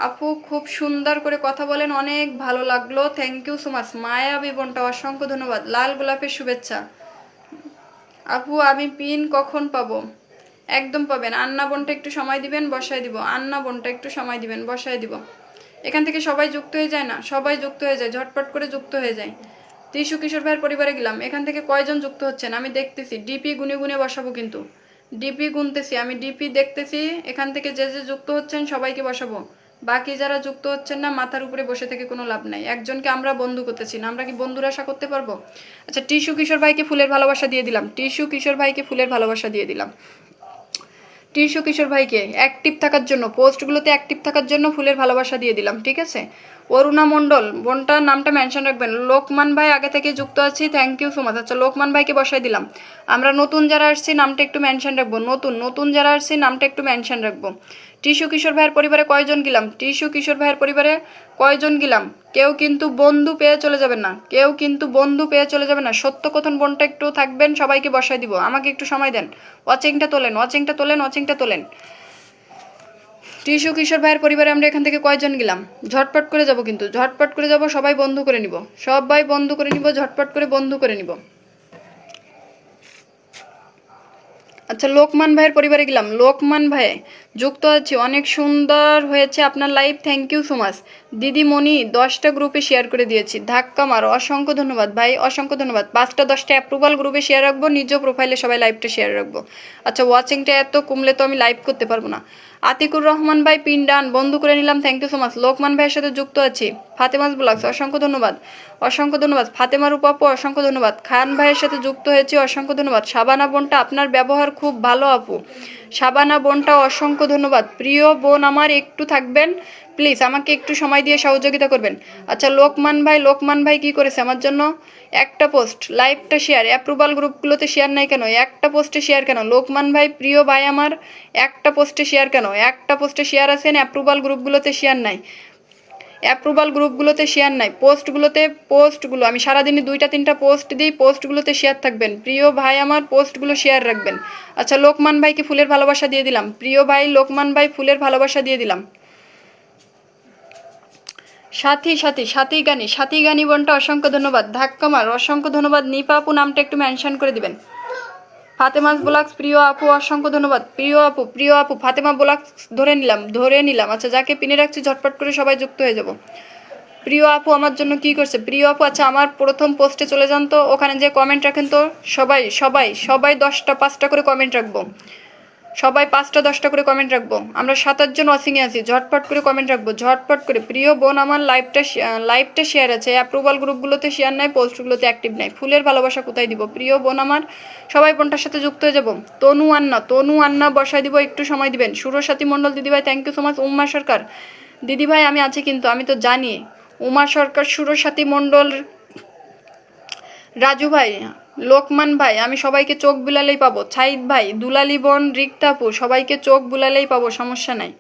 আপু খুব সুন্দর করে কথা বলেন, অনেক ভালো লাগলো, থ্যাংক ইউ সো মাচ। মায়াবী বোনটা অসংখ্য ধন্যবাদ। লাল গোলাপের শুভেচ্ছা। আপু আমি পিন কখন পাবো? একদম পাবেন। আন্না বোনটা একটু সময় দিবেন, বসায় দিব। এখান থেকে সবাই যুক্ত হয়ে যায় না? সবাই যুক্ত হয়ে যায়, ঝটপট করে যুক্ত হয়ে যায়। টিস্যু কিশোর ভাইয়ের পরিবারে গেলাম। এখান থেকে কয়জন যুক্ত হচ্ছেন আমি দেখতেছি। ডিপি গুনে বসাবো, কিন্তু ডিপি গুনতেছি, আমি ডিপি দেখতেছি। এখান থেকে যে যুক্ত হচ্ছেন সবাইকে বসাবো। বাকি যারা যুক্ত হচ্ছেন না, মাথার উপরে বসে থেকে কোনো লাভ নাই। একজনকে আমরা বন্ধু করতেছি না, আমরা কি বন্ধুর আশা করতে পারবো? আচ্ছা, টিস্যু কিশোর ভাইকে ফুলের ভালোবাসা দিয়ে দিলাম, টিস্যু কিশোর ভাইকে ফুলের ভালোবাসা দিয়ে দিলাম। টিস্যু কিশোর ভাইকে অ্যাক্টিভ থাকার জন্য, পোস্টগুলোতে অ্যাক্টিভ থাকার জন্য ফুলের ভালোবাসা দিয়ে দিলাম, ঠিক আছে। অরুণা মণ্ডল, বোনটার নামটা মেনশন রাখবেন। লোকমান ভাই আগে থেকে যুক্ত আছি, থ্যাংক ইউ সো মাচ। আচ্ছা, লোকমান ভাইকে বসাই দিলাম। আমরা নতুন যারা আসছি নামটা একটু মেনশন রাখবো, নতুন যারা আসছি নামটা একটু মেনশন রাখবো। টিস্যু কিশোর ভাইয়ের পরিবারে কয়জন গেলাম? টিস্যু কিশোর ভাইয়ের পরিবারে কয়জন গেলাম? কেউ কিন্তু বন্ধু পেয়ে চলে যাবেন না, কেউ কিন্তু বন্ধু পেয়ে চলে যাবেন না। সত্যকথন বোনটা একটু থাকবেন, সবাইকে বসাই দিব, আমাকে একটু সময় দেন। ওয়াচিংটা তোলেন, ওয়াচিংটা তোলেন, ওয়াচিংটা তোলেন। টিস্যু কিশোর ভাইয়ের পরিবারে আমরা এখান থেকে কয়জন গেলাম? ঝটপট করে যাব, কিন্তু ঝটপট করে যাব, সবাই বন্ধু করে নিব, সবাই বন্ধু করে নিব, ঝটপট করে বন্ধু করে নিব। আচ্ছা, লোকমান ভাইয়ের পরিবারে গেলাম। লোকমান ভাই যুক্ত আছি, অনেক সুন্দর হয়েছে আপনার live, thank you so much. দিদিমণি 10টা গ্রুপে শেয়ার করে দিয়েছি, ধাক্কা মারো, অসংখ্য ধন্যবাদ ভাই, অসংখ্য ধন্যবাদ। 5টা 10টা অ্যাপ্রুভাল গ্রুপে শেয়ার রাখবো, নিজ প্রোফাইলে সবাই লাইভটা শেয়ার রাখবো। আচ্ছা, ওয়াচিংটা এত কমলে তো আমি লাইভ করতে পারবো না। আতিকুর রহমান ভাই পিন ডান, বন্ধু করে নিলাম, thank you so much. Lokman ভাইয়ের সাথে যুক্ত আছি। ফাতেমাস ব্লগস, অসংখ্য ধন্যবাদ, অসংখ্য ধন্যবাদ। ফাতেমার উপাপু, অসংখ্য ধন্যবাদ। খান ভাইয়ের সাথে যুক্ত হয়েছি, অসংখ্য ধন্যবাদ। শাবানা বোনটা, আপনার ব্যবহার খুব ভালো আপু। শাবানা বোনটা, অসংখ্য ধন্যবাদ। প্রিয় বোন আমার, একটু থাকবেন প্লিজ, আমাকে একটু সময় দিয়ে সহযোগিতা করবেন। আচ্ছা, লোকমান ভাই কি করেছে আমার জন্য? একটা পোস্ট, লাইভটা শেয়ার, অ্যাপ্রুভাল গ্রুপগুলোতে শেয়ার নাই কেন? একটা পোস্টে শেয়ার কেন? লোকমান ভাই, প্রিয় ভাই আমার, একটা পোস্টে শেয়ার কেন? একটা পোস্টে শেয়ার আছেন, অ্যাপ্রুভাল গ্রুপগুলোতে শেয়ার নাই, অ্যাপ্রুভাল গ্রুপগুলোতে শেয়ার নাই। পোস্টগুলো আমি সারাদিনে 2টা 3টা পোস্ট দিই, পোস্টগুলোতে শেয়ার থাকবেন। প্রিয় ভাই আমার, পোস্টগুলো শেয়ার রাখবেন। আচ্ছা, লোকমান ভাইকে ফুলের ভালোবাসা দিয়ে দিলাম। প্রিয় ভাই লোকমান ভাই, ফুলের ভালোবাসা দিয়ে দিলাম। সাথী গানি বোনটা, অসংখ্য ধন্যবাদ। ধাক্কামার, অসংখ্য ধন্যবাদ। নিপা আপু নামটা একটু মেনশন করে দিবেন। ফাতেমাস ব্লগস, প্রিয় আপু, অসংখ্য ধন্যবাদ। প্রিয় আপু, ফাতেমা ব্লগস ধরে নিলাম। আচ্ছা, যাকে পিনে রাখছি ঝটপট করে সবাই যুক্ত হয়ে যাব। প্রিয় আপু আমার জন্য কি করছে? প্রিয় আপু, আচ্ছা আমার প্রথম পোস্টে চলে যান তো, ওখানে যে কমেন্ট রাখেন তো, সবাই 10টা 5টা করে কমেন্ট রাখবো, সবাই 5টা 10টা করে কমেন্ট রাখবো। আমরা 7-8 জন ওয়াচিংয়ে আছি, ঝটপট করে কমেন্ট রাখবো, ঝটপট করে। প্রিয় বোন আমার, লাইভটা শেয়ার আছে, অ্যাপ্রুভাল গ্রুপগুলোতে শেয়ার নাই, পোস্টগুলোতে অ্যাক্টিভ নাই। ফুলের ভালোবাসা কোথায় দিব? প্রিয় বোন আমার, সবাই বোনটার সাথে যুক্ত হয়ে যাব। তনু আন্না বসাই দিব, একটু সময় দিবেন। সুরসাথী মণ্ডল দিদিভাই, থ্যাংক ইউ সো মাচ। উম্মা সরকার দিদিভাই, আমি আছি কিন্তু, আমি তো জানি। উমা সরকার, সুরসাথী মণ্ডল, রাজু ভাই, লোকমান ভাই, আমি সবাইকে চোখ বুলালেই পাবো। ছাইদ ভাই, দুলালি বোন, রিক্তাপুর, সবাইকে চোখ বুলালেই পাবো, সমস্যা নাই।